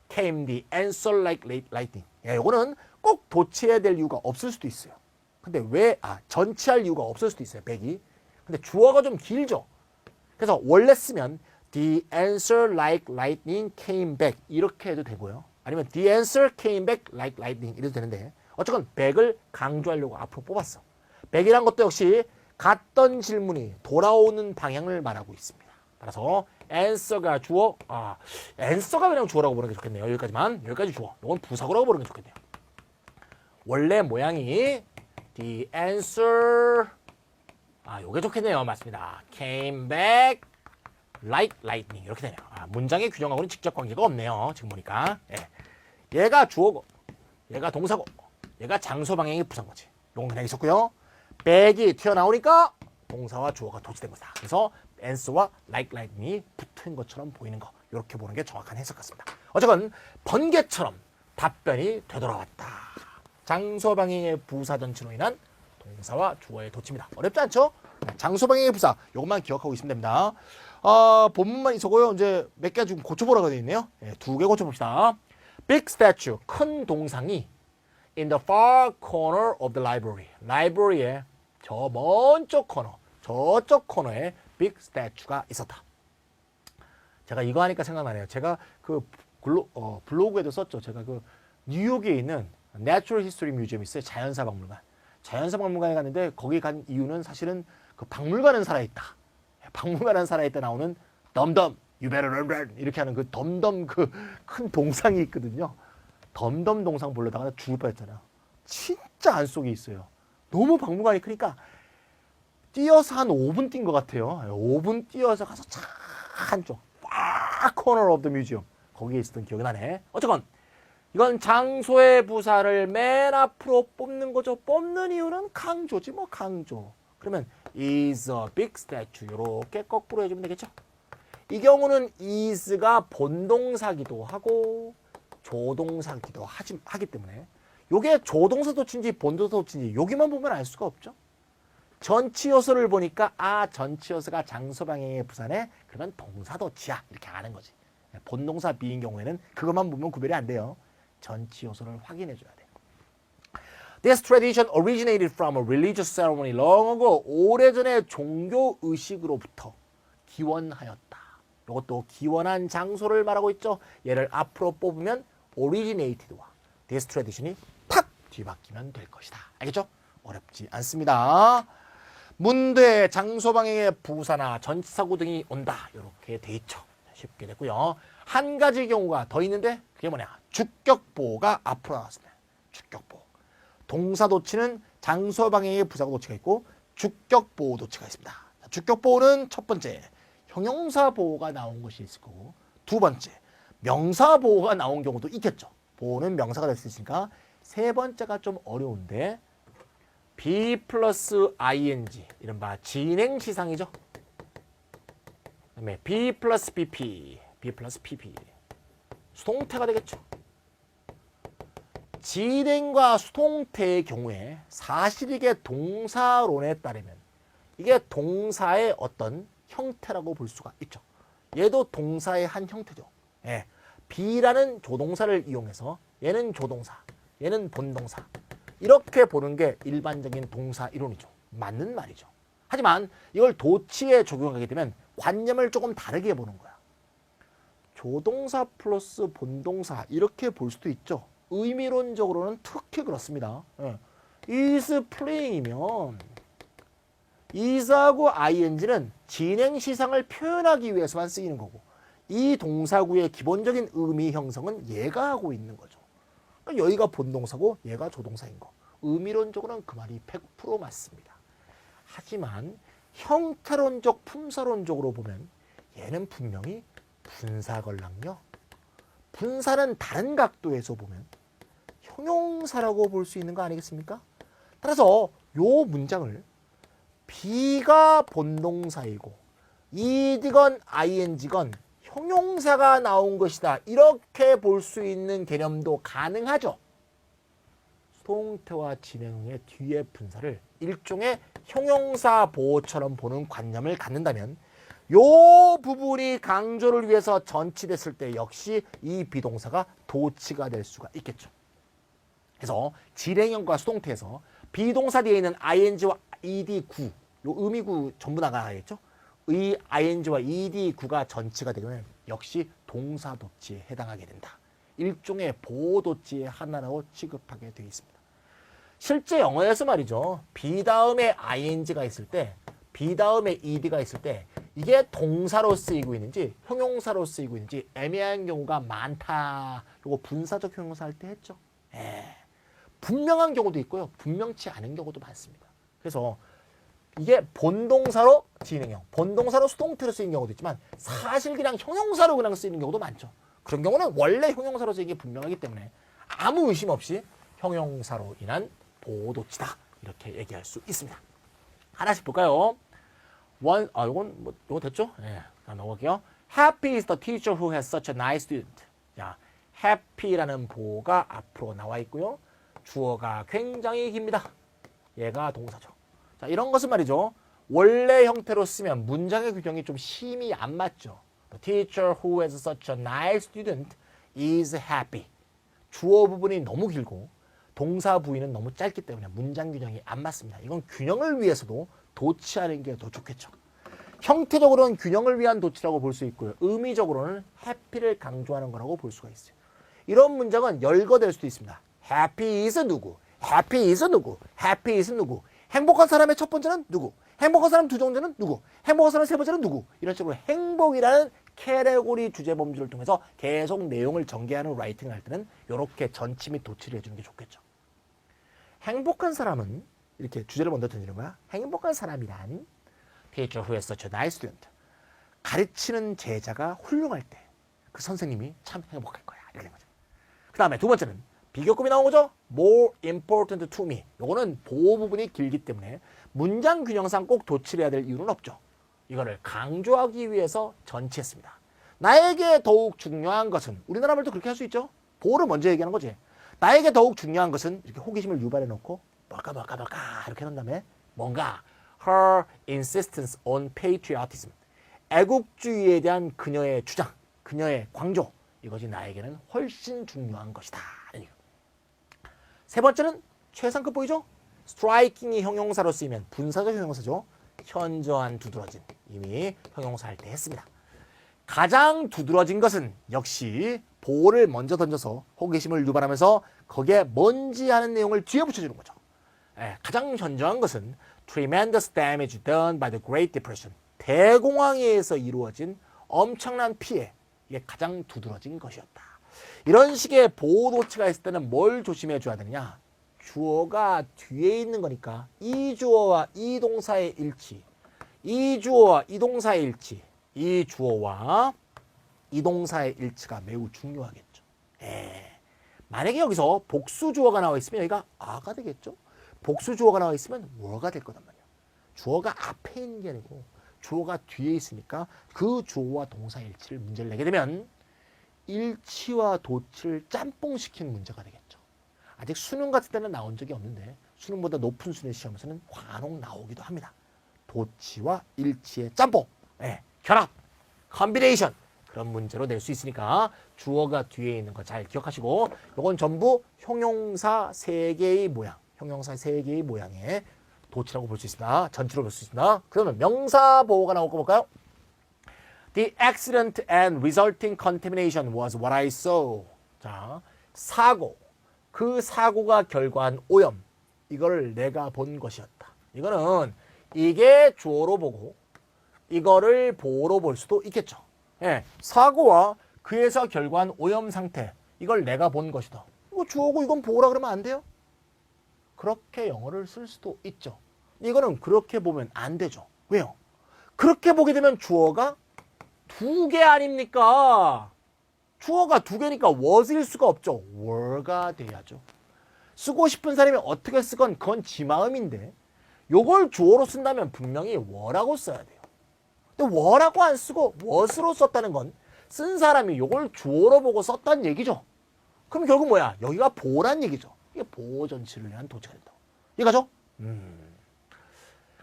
came the answer like lightning. 예, 이거는 꼭 도치해야 될 이유가 없을 수도 있어요. 근데 왜 전치할 이유가 없을 수도 있어요. back이. 근데 주어가 좀 길죠. 그래서 원래 쓰면 the answer like lightning came back 이렇게 해도 되고요. 아니면 the answer came back like lightning 이래도 되는데 어쨌건 back을 강조하려고 앞으로 뽑았어. back이란 것도 역시 갔던 질문이 돌아오는 방향을 말하고 있습니다. 따라서 answer가 주어, answer가 그냥 주어라고 보는 게 좋겠네요. 여기까지 주어. 이건 부사구라고 보는 게 좋겠네요. 원래 모양이 the answer, 요게 좋겠네요. 맞습니다. came back like lightning 이렇게 되네요. 문장의 규정하고는 직접 관계가 없네요. 지금 보니까. 예. 얘가 주어고, 얘가 동사고, 얘가 장소 방향이 부사인 거지. 이건 그냥 있었고요. back이 튀어나오니까 동사와 주어가 도치된 거다. 그래서 answer와 like lightning이 붙은 것처럼 보이는 거. 이렇게 보는 게 정확한 해석 같습니다. 어쨌건 번개처럼 답변이 되돌아왔다. 장소 방향의 부사 전치로 인한 동사와 주어의 도치입니다. 어렵지 않죠? 장소 방향의 부사 이것만 기억하고 있으면 됩니다. 본문만 있었고요. 이제 몇 개 좀 고쳐보라고 되어 있네요. 2개 고쳐봅시다. Big statue, 큰 동상이 in the far corner of the library. 라이브러리의 저 먼쪽 코너, 저쪽 코너에 big statue가 있었다. 제가 이거 하니까 생각나네요. 제가 그 블로그에도 썼죠. 제가 그 뉴욕에 있는 Natural History Museum 있어요. 자연사 박물관. 자연사 박물관에 갔는데 거기 간 이유는 사실은 그 박물관은 살아있다. 박물관은 살아있다 나오는 덤덤, you better run 이렇게 하는 그 덤덤 그 큰 동상이 있거든요. 덤덤 동상 보려다가 죽을 뻔했잖아요. 진짜 안 속에 있어요. 너무 박물관이 크니까 뛰어서 한 5분 뛴 것 같아요. 5분 뛰어서 가서 차 한쪽 far corner of the museum 거기에 있었던 기억이 나네. 어쨌건 이건 장소의 부사를 맨 앞으로 뽑는 거죠. 뽑는 이유는 강조지 뭐 강조. 그러면 is a big statue 이렇게 거꾸로 해주면 되겠죠. 이 경우는 is가 본동사기도 하고 조동사기도 하기 때문에 요게 조동사 도치인지 본동사 도치인지 여기만 보면 알 수가 없죠. 전치 요소를 보니까 전치 요소가 장소 방향의 부사네. 그러면 동사 도치야 이렇게 아는 거지. 본동사 B인 경우에는 그것만 보면 구별이 안 돼요. 전치 요소를 확인해 줘야 돼. This tradition originated from a religious ceremony long ago. 오래전에 종교 의식으로부터 기원하였다. 이것도 기원한 장소를 말하고 있죠. 얘를 앞으로 뽑으면 originated와 this tradition이 탁 뒤바뀌면 될 것이다. 알겠죠? 어렵지 않습니다. 문대 장소 방향의 부사나 전치사구 등이 온다. 이렇게 돼 있죠. 쉽게 됐고요. 한 가지 경우가 더 있는데 그게 뭐냐? 주격보가 앞으로 나왔습니다. 주격보. 동사 도치는 장소 방향의 부사구 도치가 있고 주격보호 도치가 있습니다. 주격보호는 첫 번째 형용사 보호가 나온 것이 있을 거고 두 번째 명사 보호가 나온 경우도 있겠죠. 보호는 명사가 될 수 있으니까 세 번째가 좀 어려운데 be 플러스 ing 이른바 진행시상이죠. 그다음에 be 플러스 pp 수동태가 되겠죠. 진행과 수동태의 경우에 사실이게 동사론에 따르면 이게 동사의 어떤 형태라고 볼 수가 있죠. 얘도 동사의 한 형태죠. 예. be라는 조동사를 이용해서 얘는 조동사, 얘는 본동사 이렇게 보는 게 일반적인 동사 이론이죠. 맞는 말이죠. 하지만 이걸 도치에 적용하게 되면 관념을 조금 다르게 보는 거야. 조동사 플러스 본동사 이렇게 볼 수도 있죠. 의미론적으로는 특히 그렇습니다. 예. is playing이면 is하고 ing는 진행시상을 표현하기 위해서만 쓰이는 거고 이 동사구의 기본적인 의미 형성은 얘가 하고 있는 거죠. 그러니까 여기가 본동사고 얘가 조동사인 거. 의미론적으로는 그 말이 100% 맞습니다. 하지만 형태론적, 품사론적으로 보면 얘는 분명히 분사걸랑요. 분사는 다른 각도에서 보면 형용사라고 볼 수 있는 거 아니겠습니까? 따라서 요 문장을 B가 본동사이고 ed건 ing건 형용사가 나온 것이다. 이렇게 볼 수 있는 개념도 가능하죠. 수동태와 진행형의 뒤에 분사를 일종의 형용사 보호처럼 보는 관념을 갖는다면 요 부분이 강조를 위해서 전치됐을 때 역시 이 비동사가 도치가 될 수가 있겠죠. 그래서 진행형과 수동태에서 비동사 뒤에 있는 ing와 ed9, 요 의미구 전부 나가야겠죠. 이 ing와 ed9가 전치가 되면 역시 동사 도치에 해당하게 된다. 일종의 보호 도치의 하나라고 취급하게 되어 있습니다. 실제 영어에서 말이죠. be 다음에 ing가 있을 때, be 다음에 ed가 있을 때 이게 동사로 쓰이고 있는지 형용사로 쓰이고 있는지 애매한 경우가 많다. 요거 분사적 형용사 할 때 했죠. 분명한 경우도 있고요. 분명치 않은 경우도 많습니다. 그래서 이게 본동사로 진행형, 본동사로 수동태로 쓰이는 경우도 있지만 사실 그냥 형용사로 그냥 쓰이는 경우도 많죠. 그런 경우는 원래 형용사로 쓰이는 게 분명하기 때문에 아무 의심 없이 형용사로 인한 보호도치다. 이렇게 얘기할 수 있습니다. 하나씩 볼까요? 요건 됐죠? 자, 넘어갈게요. Happy is the teacher who has such a nice student. 자, happy라는 보호가 앞으로 나와 있고요. 주어가 굉장히 깁니다. 얘가 동사죠. 자, 이런 것은 말이죠. 원래 형태로 쓰면 문장의 규정이 좀 심히 안 맞죠. The teacher who has such a nice student is happy. 주어 부분이 너무 길고 동사 부위는 너무 짧기 때문에 문장 균형이 안 맞습니다. 이건 균형을 위해서도 도치하는 게 더 좋겠죠. 형태적으로는 균형을 위한 도치라고 볼 수 있고요. 의미적으로는 happy를 강조하는 거라고 볼 수가 있어요. 이런 문장은 열거될 수도 있습니다. happy is 누구? happy is 누구? happy is 누구? 행복한 사람의 첫 번째는 누구? 행복한 사람 두 번째는 누구? 행복한 사람 세 번째는 누구? 이런 식으로 행복이라는 캐테고리 주제 범주를 통해서 계속 내용을 전개하는 라이팅을 할 때는 이렇게 전치 및 도치를 해주는 게 좋겠죠. 행복한 사람은 이렇게 주제를 먼저 던지는 거야. 행복한 사람이란 teacher who is such a nice student. 가르치는 제자가 훌륭할 때 그 선생님이 참 행복할 거야. 이렇게 된 거죠. 그 다음에 두 번째는 비교급이 나온 거죠. more important to me. 요거는 보호 부분이 길기 때문에 문장 균형상 꼭 도치를 해야 될 이유는 없죠. 이거를 강조하기 위해서 전치했습니다. 나에게 더욱 중요한 것은 우리나라 말도 그렇게 할 수 있죠. 보호를 먼저 얘기하는 거지. 나에게 더욱 중요한 것은 이렇게 호기심을 유발해 놓고 뭘까 이렇게 한 다음에 뭔가 her insistence on patriotism. 애국주의에 대한 그녀의 주장, 그녀의 강조. 이것이 나에게는 훨씬 중요한 것이다. 세 번째는 최상급 보이죠? striking이 형용사로 쓰이면 분사적 형용사죠. 현저한 두드러진. 이미 형용사 할 때 했습니다. 가장 두드러진 것은 역시 보호를 먼저 던져서 호기심을 유발하면서 거기에 뭔지 하는 내용을 뒤에 붙여주는 거죠. 가장 현저한 것은 tremendous damage done by the Great Depression. 대공황에 의해서 이루어진 엄청난 피해. 이게 가장 두드러진 것이었다. 이런 식의 보호 도치가 있을 때는 뭘 조심해 줘야 되느냐? 주어가 뒤에 있는 거니까 이 주어와 이 동사의 일치, 이 주어와 이 동사의 일치, 이 주어와 이 동사의 일치가 매우 중요하겠죠. 만약에 여기서 복수 주어가 나와 있으면 여기가 아가 되겠죠. 복수 주어가 나와 있으면 뭐가 될 거단 말이야. 주어가 앞에 있는 게 아니고 주어가 뒤에 있으니까 그 주어와 동사의 일치를 문제를 내게 되면 일치와 도치를 짬뽕시킨 문제가 되겠죠. 아직 수능 같은 때는 나온 적이 없는데 수능보다 높은 수능 시험에서는 간혹 나오기도 합니다. 도치와 일치의 짬뽕, 결합, 컨비네이션 그런 문제로 낼 수 있으니까 주어가 뒤에 있는 거 잘 기억하시고 이건 전부 형용사 3개의 모양, 형용사 3개의 모양의 도치라고 볼 수 있습니다. 전치로 볼 수 있습니다. 그러면 명사 보호가 나올 거 볼까요? The accident and resulting contamination was what I saw. 자, 사고. 그 사고가 결과한 오염. 이거를 내가 본 것이었다. 이거는 이게 주어로 보고 이거를 보호로 볼 수도 있겠죠. 사고와 그에서 결과한 오염 상태. 이걸 내가 본 것이다. 이거 주어고 이건 보호라 그러면 안 돼요? 그렇게 영어를 쓸 수도 있죠. 이거는 그렇게 보면 안 되죠. 왜요? 그렇게 보게 되면 주어가 2개 아닙니까? 주어가 2개니까 was일 수가 없죠. were가 돼야죠. 쓰고 싶은 사람이 어떻게 쓰건 그건 지 마음인데 요걸 주어로 쓴다면 분명히 워라고 써야 돼요. 근데 워라고 안 쓰고 what으로 썼다는 건 쓴 사람이 요걸 주어로 보고 썼다는 얘기죠. 그럼 결국 뭐야? 여기가 보란 얘기죠. 이게 보호 전치를 위한 도치가 된다고. 이해가죠?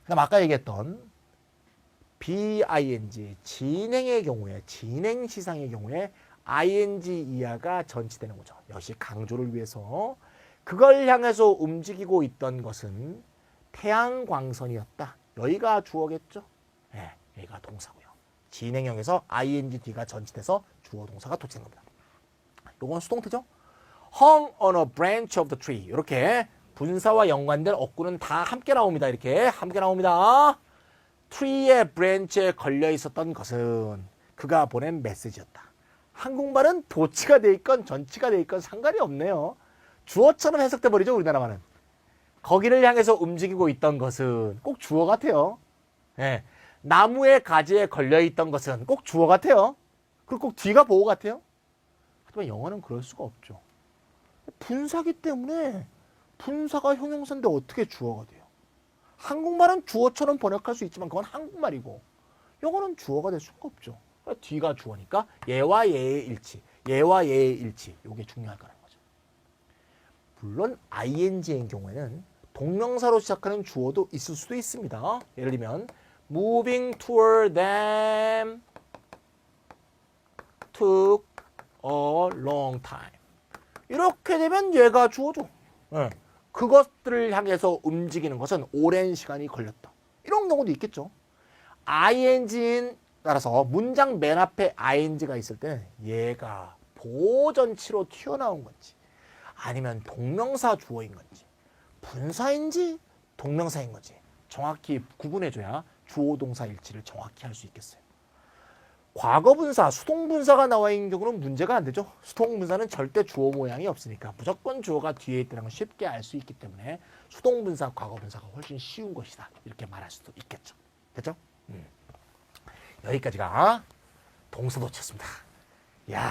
그다음 아까 얘기했던 BING 진행의 경우에 진행 시상의 경우에 ing 이하가 전치되는 거죠. 역시 강조를 위해서 그걸 향해서 움직이고 있던 것은 태양광선이었다. 여기가 주어겠죠. 네, 여기가 동사고요. 진행형에서 ingd가 전치돼서 주어 동사가 도치된 겁니다. 요건 수동태죠. hung on a branch of the tree. 이렇게 분사와 연관된 어구는 다 함께 나옵니다. 이렇게 함께 나옵니다. tree의 branch에 걸려 있었던 것은 그가 보낸 메시지였다. 한국말은 도치가 돼 있건 전치가 돼 있건 상관이 없네요. 주어처럼 해석돼 버리죠, 우리나라말은. 거기를 향해서 움직이고 있던 것은 꼭 주어 같아요. 예. 나무의 가지에 걸려 있던 것은 꼭 주어 같아요. 그리고 꼭 뒤가 보호 같아요. 하지만 영어는 그럴 수가 없죠. 분사기 때문에 분사가 형용사인데 어떻게 주어가 돼요? 한국말은 주어처럼 번역할 수 있지만 그건 한국말이고 영어는 주어가 될 수가 없죠. 그러니까 뒤가 주어니까 얘와 얘의 일치, 얘와 얘의 일치 이게 중요할 거라는 거죠. 물론 ing인 경우에는 동명사로 시작하는 주어도 있을 수도 있습니다. 예를 들면 moving toward them took a long time. 이렇게 되면 얘가 주어죠. 네. 그것들을 향해서 움직이는 것은 오랜 시간이 걸렸다. 이런 경우도 있겠죠. ing인 따라서 문장 맨 앞에 ing가 있을 때는 얘가 보전치로 튀어나온 건지 아니면 동명사 주어인 건지 분사인지 동명사인 건지 정확히 구분해줘야 주어 동사 일치를 정확히 할 수 있겠어요. 과거분사, 수동분사가 나와 있는 경우는 문제가 안 되죠. 수동분사는 절대 주어 모양이 없으니까 무조건 주어가 뒤에 있다는 걸 쉽게 알 수 있기 때문에 수동분사, 과거분사가 훨씬 쉬운 것이다. 이렇게 말할 수도 있겠죠. 됐죠? 여기까지가 동사도치였습니다. 이야,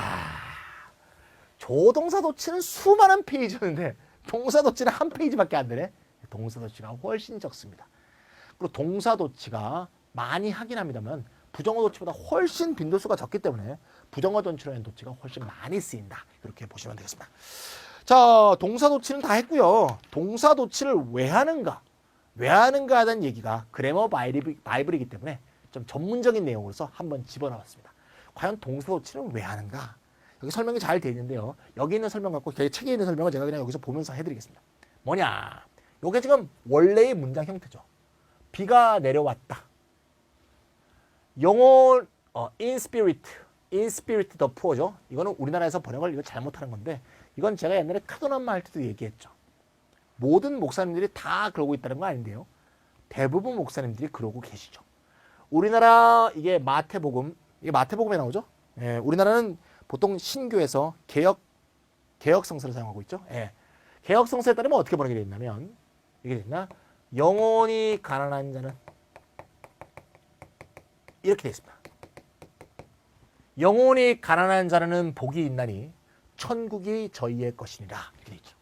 조동사도치는 수많은 페이지였는데 동사도치는 한 페이지밖에 안 되네. 동사도치가 훨씬 적습니다. 그리고 동사도치가 많이 하긴 합니다만 부정어 도치보다 훨씬 빈도수가 적기 때문에 부정어 전치로 한 도치가 훨씬 많이 쓰인다. 이렇게 보시면 되겠습니다. 자, 동사 도치는 다 했고요. 동사 도치를 왜 하는가? 왜 하는가 하는 얘기가 그래머 바이블이기 때문에 좀 전문적인 내용으로서 한번 집어넣었습니다. 과연 동사 도치는 왜 하는가? 여기 설명이 잘 되어 있는데요. 여기 있는 설명 갖고 책에 있는 설명을 제가 그냥 여기서 보면서 해드리겠습니다. 뭐냐? 이게 지금 원래의 문장 형태죠. 비가 내려왔다. 영어 in spirit the poor죠. 이거는 우리나라에서 번역을 이거 잘못하는 건데 이건 제가 옛날에 카도남마 할 때도 얘기했죠. 모든 목사님들이 다 그러고 있다는 건 아닌데요. 대부분 목사님들이 그러고 계시죠. 우리나라 이게 마태복음, 이게 마태복음에 나오죠. 예, 우리나라는 보통 신교에서 개역 성서를 사용하고 있죠. 예, 개역 성서에 따르면 어떻게 번역이 되어 있냐면 이게 됐나? 영혼이 가난한 자는 이렇게 되어 있습니다. 영혼이 가난한 자는 복이 있나니 천국이 저희의 것이니라. 이렇게 되어 있죠.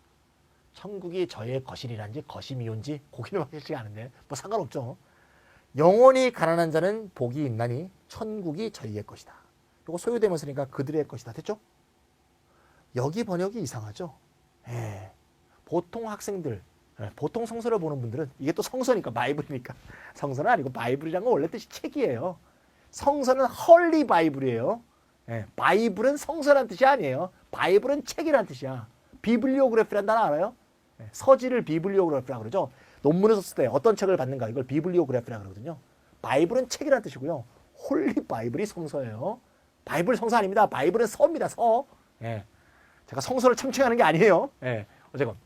천국이 저희의 것이니라는지 것이미온지 고기는 확실히 아는데 뭐 상관없죠. 영혼이 가난한 자는 복이 있나니 천국이 저희의 것이다. 이거 소유대명사니까 그들의 것이다. 됐죠? 여기 번역이 이상하죠. 예. 보통 학생들, 보통 성서를 보는 분들은 이게 또 성서니까 바이블이니까 성서는 아니고 바이블이란 건 원래 뜻이 책이에요. 성서는 헐리 바이블이에요. 예, 바이블은 성서란 뜻이 아니에요. 바이블은 책이란 뜻이야. 비블리오그래피란 단어 알아요? 예, 서지를 비블리오그래피라고 그러죠. 논문을 썼을 때 어떤 책을 받는가 이걸 비블리오그래피라고 그러거든요. 바이블은 책이란 뜻이고요. 홀리 바이블이 성서예요. 바이블 성서 아닙니다. 바이블은 서입니다. 서. 예, 제가 성서를 참칭하는 게 아니에요. 예, 어쨌건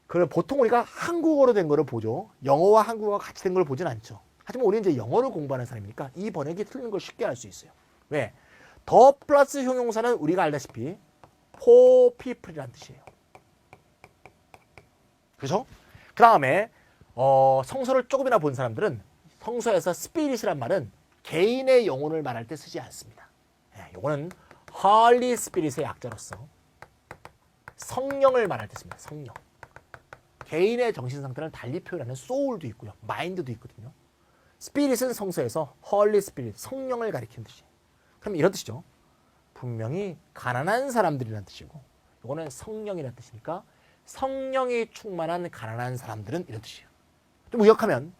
그 보통 우리가 한국어로 된 거를 보죠. 영어와 한국어가 같이 된 걸 보진 않죠. 하지만 우리는 이제 영어를 공부하는 사람이니까 이 번역이 틀린 걸 쉽게 알 수 있어요. 왜? 더 플러스 형용사는 우리가 알다시피 for people이라는 뜻이에요. 그렇죠? 그 다음에 성서를 조금이나 본 사람들은 성서에서 spirit이란 말은 개인의 영혼을 말할 때 쓰지 않습니다. 이거는 Holy Spirit의 약자로서 성령을 말할 때 씁니다. 성령. 개인의 정신 상태를 달리 표현하는 soul도 있고요. mind도 있거든요. spirit은 성서에서 Holy Spirit, 성령을 가리키는 뜻이에요. 그럼 이런 뜻이죠. 분명히 가난한 사람들이라는 뜻이고 이거는 성령이라는 뜻이니까 성령이 충만한 가난한 사람들은 이런 뜻이에요. 좀 의역하면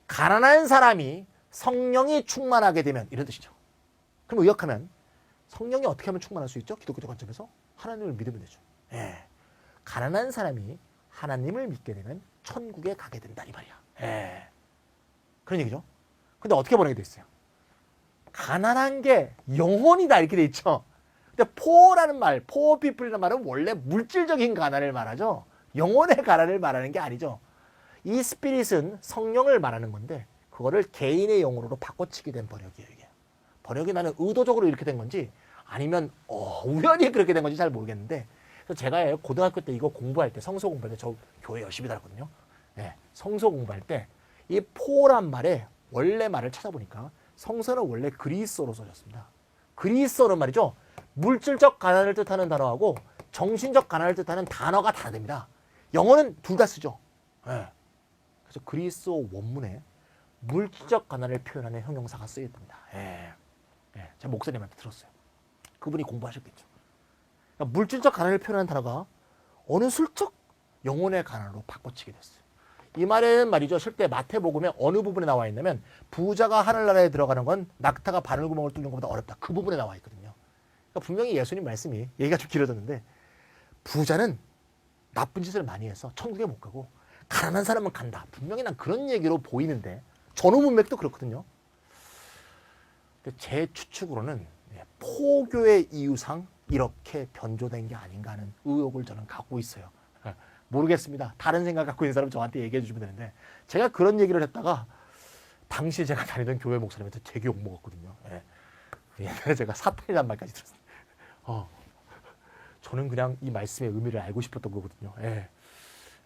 가난한 사람이 성령이 충만하게 되면 이런 뜻이죠. 그럼 의역하면 성령이 어떻게 하면 충만할 수 있죠? 기독교적 관점에서 하나님을 믿으면 되죠. 예. 가난한 사람이 하나님을 믿게 되면 천국에 가게 된다 이 말이야. 예. 그런 얘기죠. 근데 어떻게 보내게 돼 있어요? 가난한 게 영혼이다 이렇게 돼 있죠. 근데 poor라는 말, poor people이라는 말은 원래 물질적인 가난을 말하죠. 영혼의 가난을 말하는 게 아니죠. 이 스피릿은 성령을 말하는 건데 그거를 개인의 영혼으로 바꿔치기 된 번역이에요. 이게. 번역이 나는 의도적으로 이렇게 된 건지 아니면 우연히 그렇게 된 건지 잘 모르겠는데 그래서 제가 고등학교 때 이거 공부할 때 성서 공부할 때 저 교회 열심히 다녔거든요. 네, 성서 공부할 때 이 포란 말의 원래 말을 찾아보니까 성서는 원래 그리스어로 써졌습니다. 그리스어는 말이죠. 물질적 가난을 뜻하는 단어하고 정신적 가난을 뜻하는 단어가 다릅니다. 영어는 둘 다 쓰죠. 네. 그래서 그리스어 원문에 물질적 가난을 표현하는 형용사가 쓰였답니다. 예. 예. 제가 목사님한테 들었어요. 그분이 공부하셨겠죠. 그러니까 물질적 가난을 표현하는 단어가 어느 슬쩍 영혼의 가난으로 바꿔치게 됐어요. 이 말은 말이죠. 실제 마태복음에 어느 부분에 나와 있냐면 부자가 하늘나라에 들어가는 건 낙타가 바늘구멍을 뚫는 것보다 어렵다. 그 부분에 나와 있거든요. 그러니까 분명히 예수님 말씀이 얘기가 좀 길어졌는데 부자는 나쁜 짓을 많이 해서 천국에 못 가고 가난한 사람은 간다. 분명히 난 그런 얘기로 보이는데 전후 문맥도 그렇거든요. 제 추측으로는 포교의 이유상 이렇게 변조된 게 아닌가 하는 의혹을 저는 갖고 있어요. 모르겠습니다. 다른 생각 갖고 있는 사람 저한테 얘기해 주시면 되는데 제가 그런 얘기를 했다가 당시 제가 다니던 교회 목사님한테 되게 욕먹었거든요. 옛날에 제가 사탄이란 말까지 들었어요. 저는 그냥 이 말씀의 의미를 알고 싶었던 거거든요.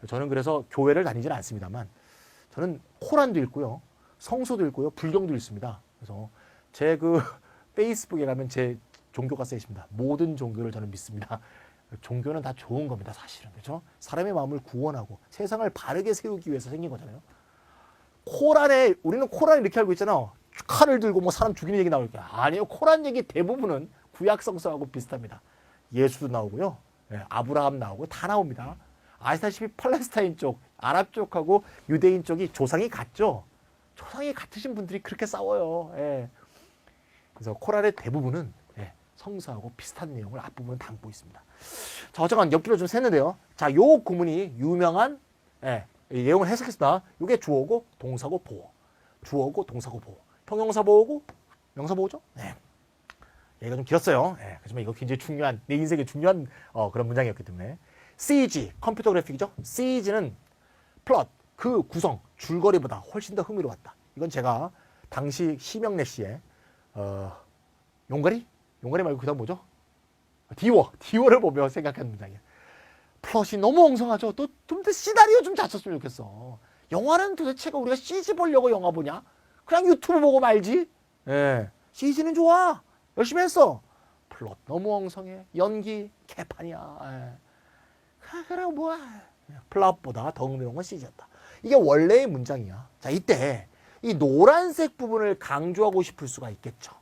저는 그래서 교회를 다니지는 않습니다만 저는 코란도 읽고요. 성서도 읽고요. 불경도 읽습니다. 그래서 제 페이스북에 가면 제 종교가 써 있습니다. 모든 종교를 저는 믿습니다. 종교는 다 좋은 겁니다. 사실은. 그렇죠? 사람의 마음을 구원하고 세상을 바르게 세우기 위해서 생긴 거잖아요. 코란에 우리는 코란 이렇게 알고 있잖아. 칼을 들고 뭐 사람 죽이는 얘기 나올 거야. 아니요. 코란 얘기 대부분은 구약 성서하고 비슷합니다. 예수도 나오고요. 아브라함 나오고 다 나옵니다. 아시다시피 팔레스타인 쪽, 아랍 쪽하고 유대인 쪽이 조상이 같죠. 조상이 같으신 분들이 그렇게 싸워요. 그래서 코란의 대부분은 성서하고 비슷한 내용을 앞부분은 담고 있습니다. 자, 어쨌건 옆뒤로 좀 샜는데요. 자, 요 구문이 유명한 내용을 해석했습니다. 요게 주어고 동사고 보어. 주어고 동사고 보어. 형용사 보어고 명사 보어죠? 얘기가 좀 길었어요. 하지만 이거 굉장히 중요한, 내 인생에 중요한 그런 문장이었기 때문에. CG, 컴퓨터 그래픽이죠? CG는 플롯, 그 구성, 줄거리보다 훨씬 더 흥미로웠다. 이건 제가 당시 심영래 씨의 용가리? 용가리 말고 그 다음 뭐죠? 디워를 보며 생각한 문장이에요. 플롯이 너무 엉성하죠? 또 좀 더 시나리오 좀 잘 썼으면 좋겠어. 영화는 도대체가 우리가 CG 보려고 영화 보냐? 그냥 유튜브 보고 말지? CG는 좋아. 열심히 했어. 플롯 너무 엉성해. 연기 개판이야. 그래 뭐야. 플롯보다 더 흥미로운 건 CG였다. 이게 원래의 문장이야. 자, 이때 이 노란색 부분을 강조하고 싶을 수가 있겠죠.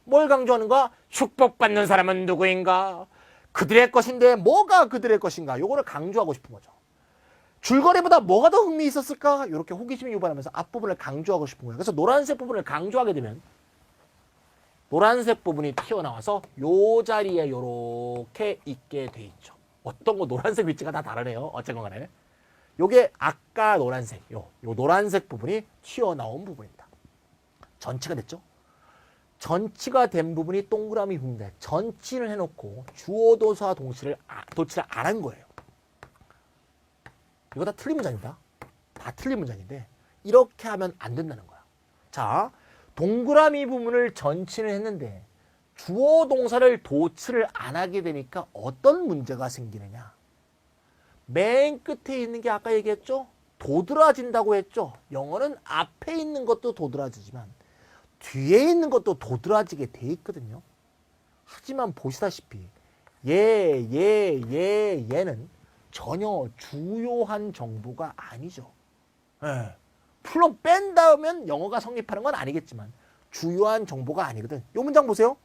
뭘 강조하는가? 축복받는 사람은 누구인가? 그들의 것인데 뭐가 그들의 것인가? 요거를 강조하고 싶은 거죠. 줄거리보다 뭐가 더 흥미 있었을까? 이렇게 호기심이 유발하면서 앞부분을 강조하고 싶은 거예요. 그래서 노란색 부분을 강조하게 되면 노란색 부분이 튀어나와서 요 자리에 요렇게 있게 돼 있죠. 어떤 거 노란색 위치가 다 다르네요. 어쨌건 간에. 요게 아까 노란색, 요 노란색 부분이 튀어나온 부분입니다. 전치가 됐죠? 전치가 된 부분이 동그라미 부분인데 전치를 해놓고 주어도사 도치를 안 한 거예요. 이거 다 틀린 문장입니다. 다 틀린 문장인데 이렇게 하면 안 된다는 거야. 자, 동그라미 부분을 전치를 했는데 주어 동사를 도치를 안 하게 되니까 어떤 문제가 생기느냐. 맨 끝에 있는 게 아까 얘기했죠? 도드라진다고 했죠? 영어는 앞에 있는 것도 도드라지지만 뒤에 있는 것도 도드라지게 돼 있거든요. 하지만 보시다시피 얘는 전혀 주요한 정보가 아니죠. 예. 물론 뺀 다음엔 영어가 성립하는 건 아니겠지만 주요한 정보가 아니거든. 이 문장 보세요.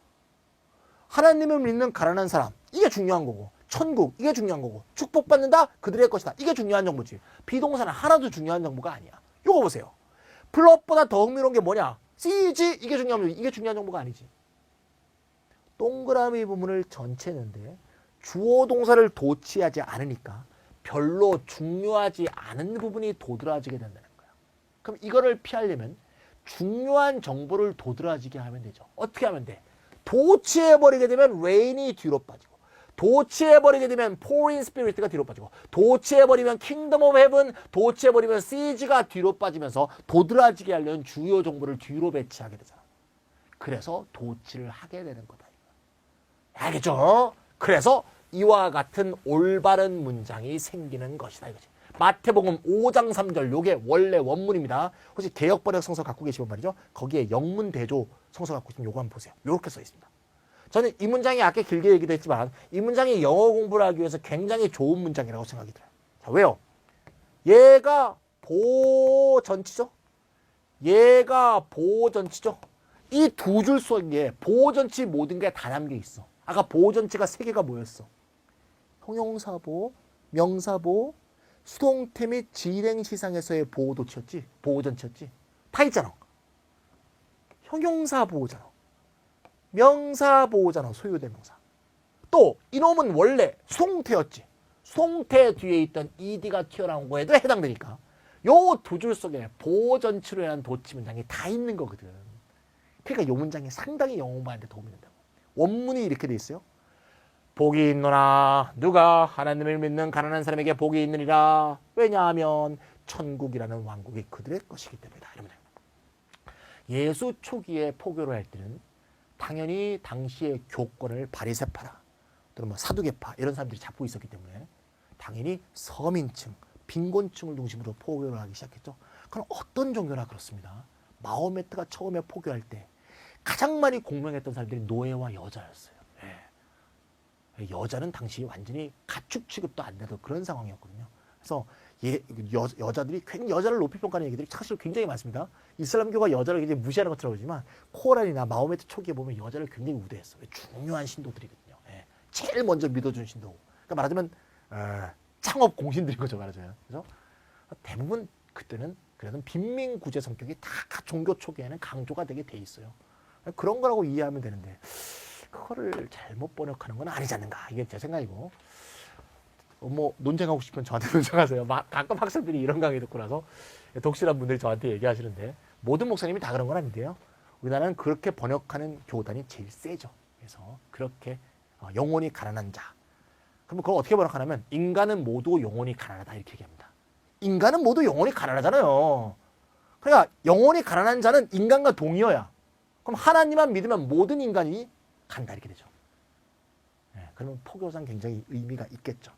하나님을 믿는 가난한 사람, 이게 중요한 거고, 천국, 이게 중요한 거고, 축복받는다, 그들의 것이다, 이게 중요한 정보지. 비동사는 하나도 중요한 정보가 아니야. 요거 보세요. 플롯보다 더 흥미로운 게 뭐냐? CG, 이게 중요한 정보, 이게 중요한 정보가 아니지. 동그라미 부분을 전체 했는데 주어 동사를 도치하지 않으니까 별로 중요하지 않은 부분이 도드라지게 된다는 거야. 그럼 이거를 피하려면 중요한 정보를 도드라지게 하면 되죠. 어떻게 하면 돼? 도치해버리게 되면 rain이 뒤로 빠지고, 도치해버리게 되면 pouring spirit가 뒤로 빠지고, 도치해버리면 kingdom of heaven, 도치해버리면 siege가 뒤로 빠지면서 도드라지게 하려는 주요 정보를 뒤로 배치하게 되잖아. 그래서 도치를 하게 되는 거다. 알겠죠? 그래서 이와 같은 올바른 문장이 생기는 것이다 이거지. 마태복음 5장 3절 요게 원래 원문입니다. 혹시 개역번역 성서 갖고 계시면 말이죠. 거기에 영문대조 성서 갖고 있으면 요거 한번 보세요. 요렇게 써 있습니다. 저는 이 문장이 아까 길게 얘기도 했지만 이 문장이 영어 공부를 하기 위해서 굉장히 좋은 문장이라고 생각이 들어요. 자, 왜요? 얘가 보전치죠? 얘가 보전치죠? 이 두 줄 속에 보전치 모든 게 다 담겨 있어. 아까 보전치가 세 개가 뭐였어? 형용사보, 명사보, 수동태 및 진행시상에서의 보호도치였지? 보호전치였지? 다 있잖아. 형용사보호잖아. 명사보호잖아. 소유대명사. 또 이놈은 원래 수동태였지. 수동태 뒤에 있던 ed가 튀어나온 거에도 해당되니까 요 두 줄 속에 보호전치로 인한 도치 문장이 다 있는 거거든. 그러니까 요 문장이 상당히 영어 공부하는 데 도움이 된다고. 원문이 이렇게 돼 있어요. 복이 있노라 누가 하나님을 믿는 가난한 사람에게 복이 있느니라. 왜냐하면 천국이라는 왕국이 그들의 것이기 때문이다. 이러면 예수 초기에 포교를 할 때는 당연히 당시의 교권을 바리새파라 또는 뭐 사두개파 이런 사람들이 잡고 있었기 때문에 당연히 서민층, 빈곤층을 중심으로 포교를 하기 시작했죠. 그럼 어떤 종교나 그렇습니다. 마호메트가 처음에 포교할 때 가장 많이 공명했던 사람들이 노예와 여자였어요. 여자는 당시 완전히 가축 취급도 안 되던 그런 상황이었거든요. 그래서 여자들이 굉장히 여자를 높이 평가하는 얘기들이 사실 굉장히 많습니다. 이슬람교가 여자를 굉장히 무시하는 것처럼 보지만 코란이나 마호메트 초기에 보면 여자를 굉장히 우대했어요. 중요한 신도들이거든요. 제일 먼저 믿어준 신도. 그러니까 말하자면 창업 공신들인 거죠, 말하자면. 그래서 대부분 그때는 그래도 빈민구제 성격이 다 종교 초기에는 강조가 되게 돼 있어요. 그런 거라고 이해하면 되는데 그거를 잘못 번역하는 건 아니지 않는가. 이게 제 생각이고. 뭐 논쟁하고 싶으면 저한테 논쟁하세요. 가끔 학생들이 이런 강의 듣고 나서 독실한 분들이 저한테 얘기하시는데 모든 목사님이 다 그런 건 아닌데요. 우리나라는 그렇게 번역하는 교단이 제일 세죠. 그래서 그렇게 영혼이 가난한 자. 그럼 그걸 어떻게 번역하냐면 인간은 모두 영혼이 가난하다 이렇게 얘기합니다. 인간은 모두 영혼이 가난하잖아요. 그러니까 영혼이 가난한 자는 인간과 동의어야. 그럼 하나님만 믿으면 모든 인간이 간다 이렇게 되죠. 그러면 포교상 굉장히 의미가 있겠죠.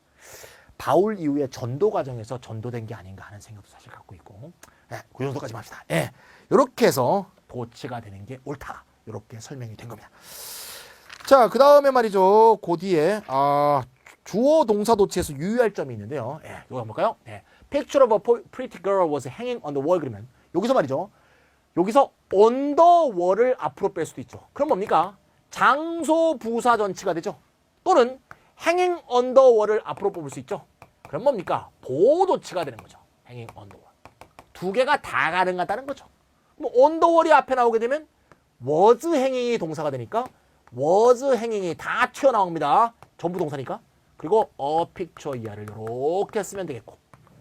바울 이후에 전도 과정에서 전도된 게 아닌가 하는 생각도 사실 갖고 있고, 그 정도까지 합시다. 이렇게 해서 도치가 되는 게 옳다. 이렇게 설명이 된 겁니다. 자, 그 다음에 말이죠. 그 뒤에 주어 동사 도치에서 유의할 점이 있는데요. 이거 한번 볼까요? Picture of a pretty girl was hanging on the wall. 그러면 여기서 말이죠. 여기서 on the wall을 앞으로 뺄 수도 있죠. 그럼 뭡니까? 장소 부사 전치가 되죠. 또는 hanging on the wall을 앞으로 뽑을 수 있죠. 그럼 뭡니까? 보호도치가 되는 거죠. hanging on the wall. 두 개가 다 가능하다는 거죠. 뭐 on the wall이 앞에 나오게 되면 was hanging이 동사가 되니까 was hanging이 다 튀어나옵니다. 전부 동사니까. 그리고 a picture 이하를 이렇게 쓰면 되겠고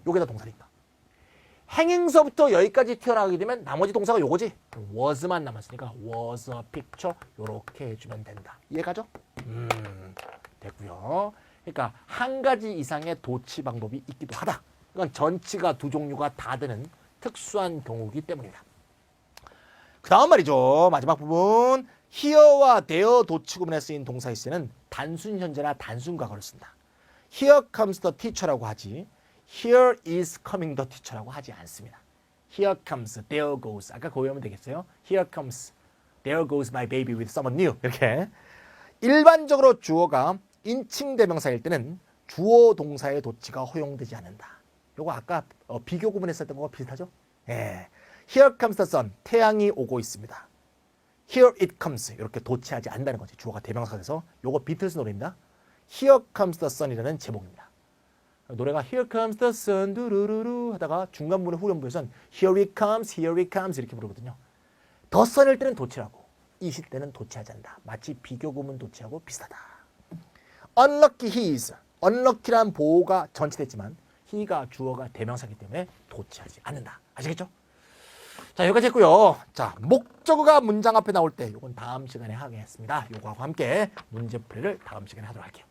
요게 다 동사니까. 행행서부터 여기까지 튀어나가게 되면 나머지 동사가 요거지. was만 남았으니까 was a picture 요렇게 해주면 된다. 이해가죠? 됐고요. 그러니까 한 가지 이상의 도치 방법이 있기도 하다. 이건 전치가 두 종류가 다 되는 특수한 경우이기 때문입니다. 그 다음 말이죠. 마지막 부분. here와 there 도치 구문에 쓰인 동사의 쓰는 단순 현재나 단순 과거를 쓴다. Here comes the teacher라고 하지. Here is coming the teacher라고 하지 않습니다. Here comes, there goes. 아까 그거 외우면 되겠어요? Here comes, there goes my baby with someone new. 이렇게. 일반적으로 주어가 인칭 대명사일 때는 주어 동사의 도치가 허용되지 않는다. 요거 아까 비교 구분했었던 거와 비슷하죠? 예. Here comes the sun. 태양이 오고 있습니다. Here it comes. 이렇게 도치하지 않는다는 거지. 주어가 대명사가 돼서. 요거 비틀스 노래입니다. Here comes the sun이라는 제목입니다. 노래가 Here comes the sun 두루루루 하다가 중간 부분의 후렴부에선 Here it comes 이렇게 부르거든요. the sun일 때는 도치하고 it일 때는 도치하지 않는다. 마치 비교 구분 도치하고 비슷하다. Unlucky he is. unlucky란 보호가 전치됐지만 he가 주어가 대명사이기 때문에 도치하지 않는다. 아시겠죠? 자, 여기까지 했고요. 자, 목적어가 문장 앞에 나올 때 이건 다음 시간에 하겠습니다. 요거하고 함께 문제풀이를 다음 시간에 하도록 할게요.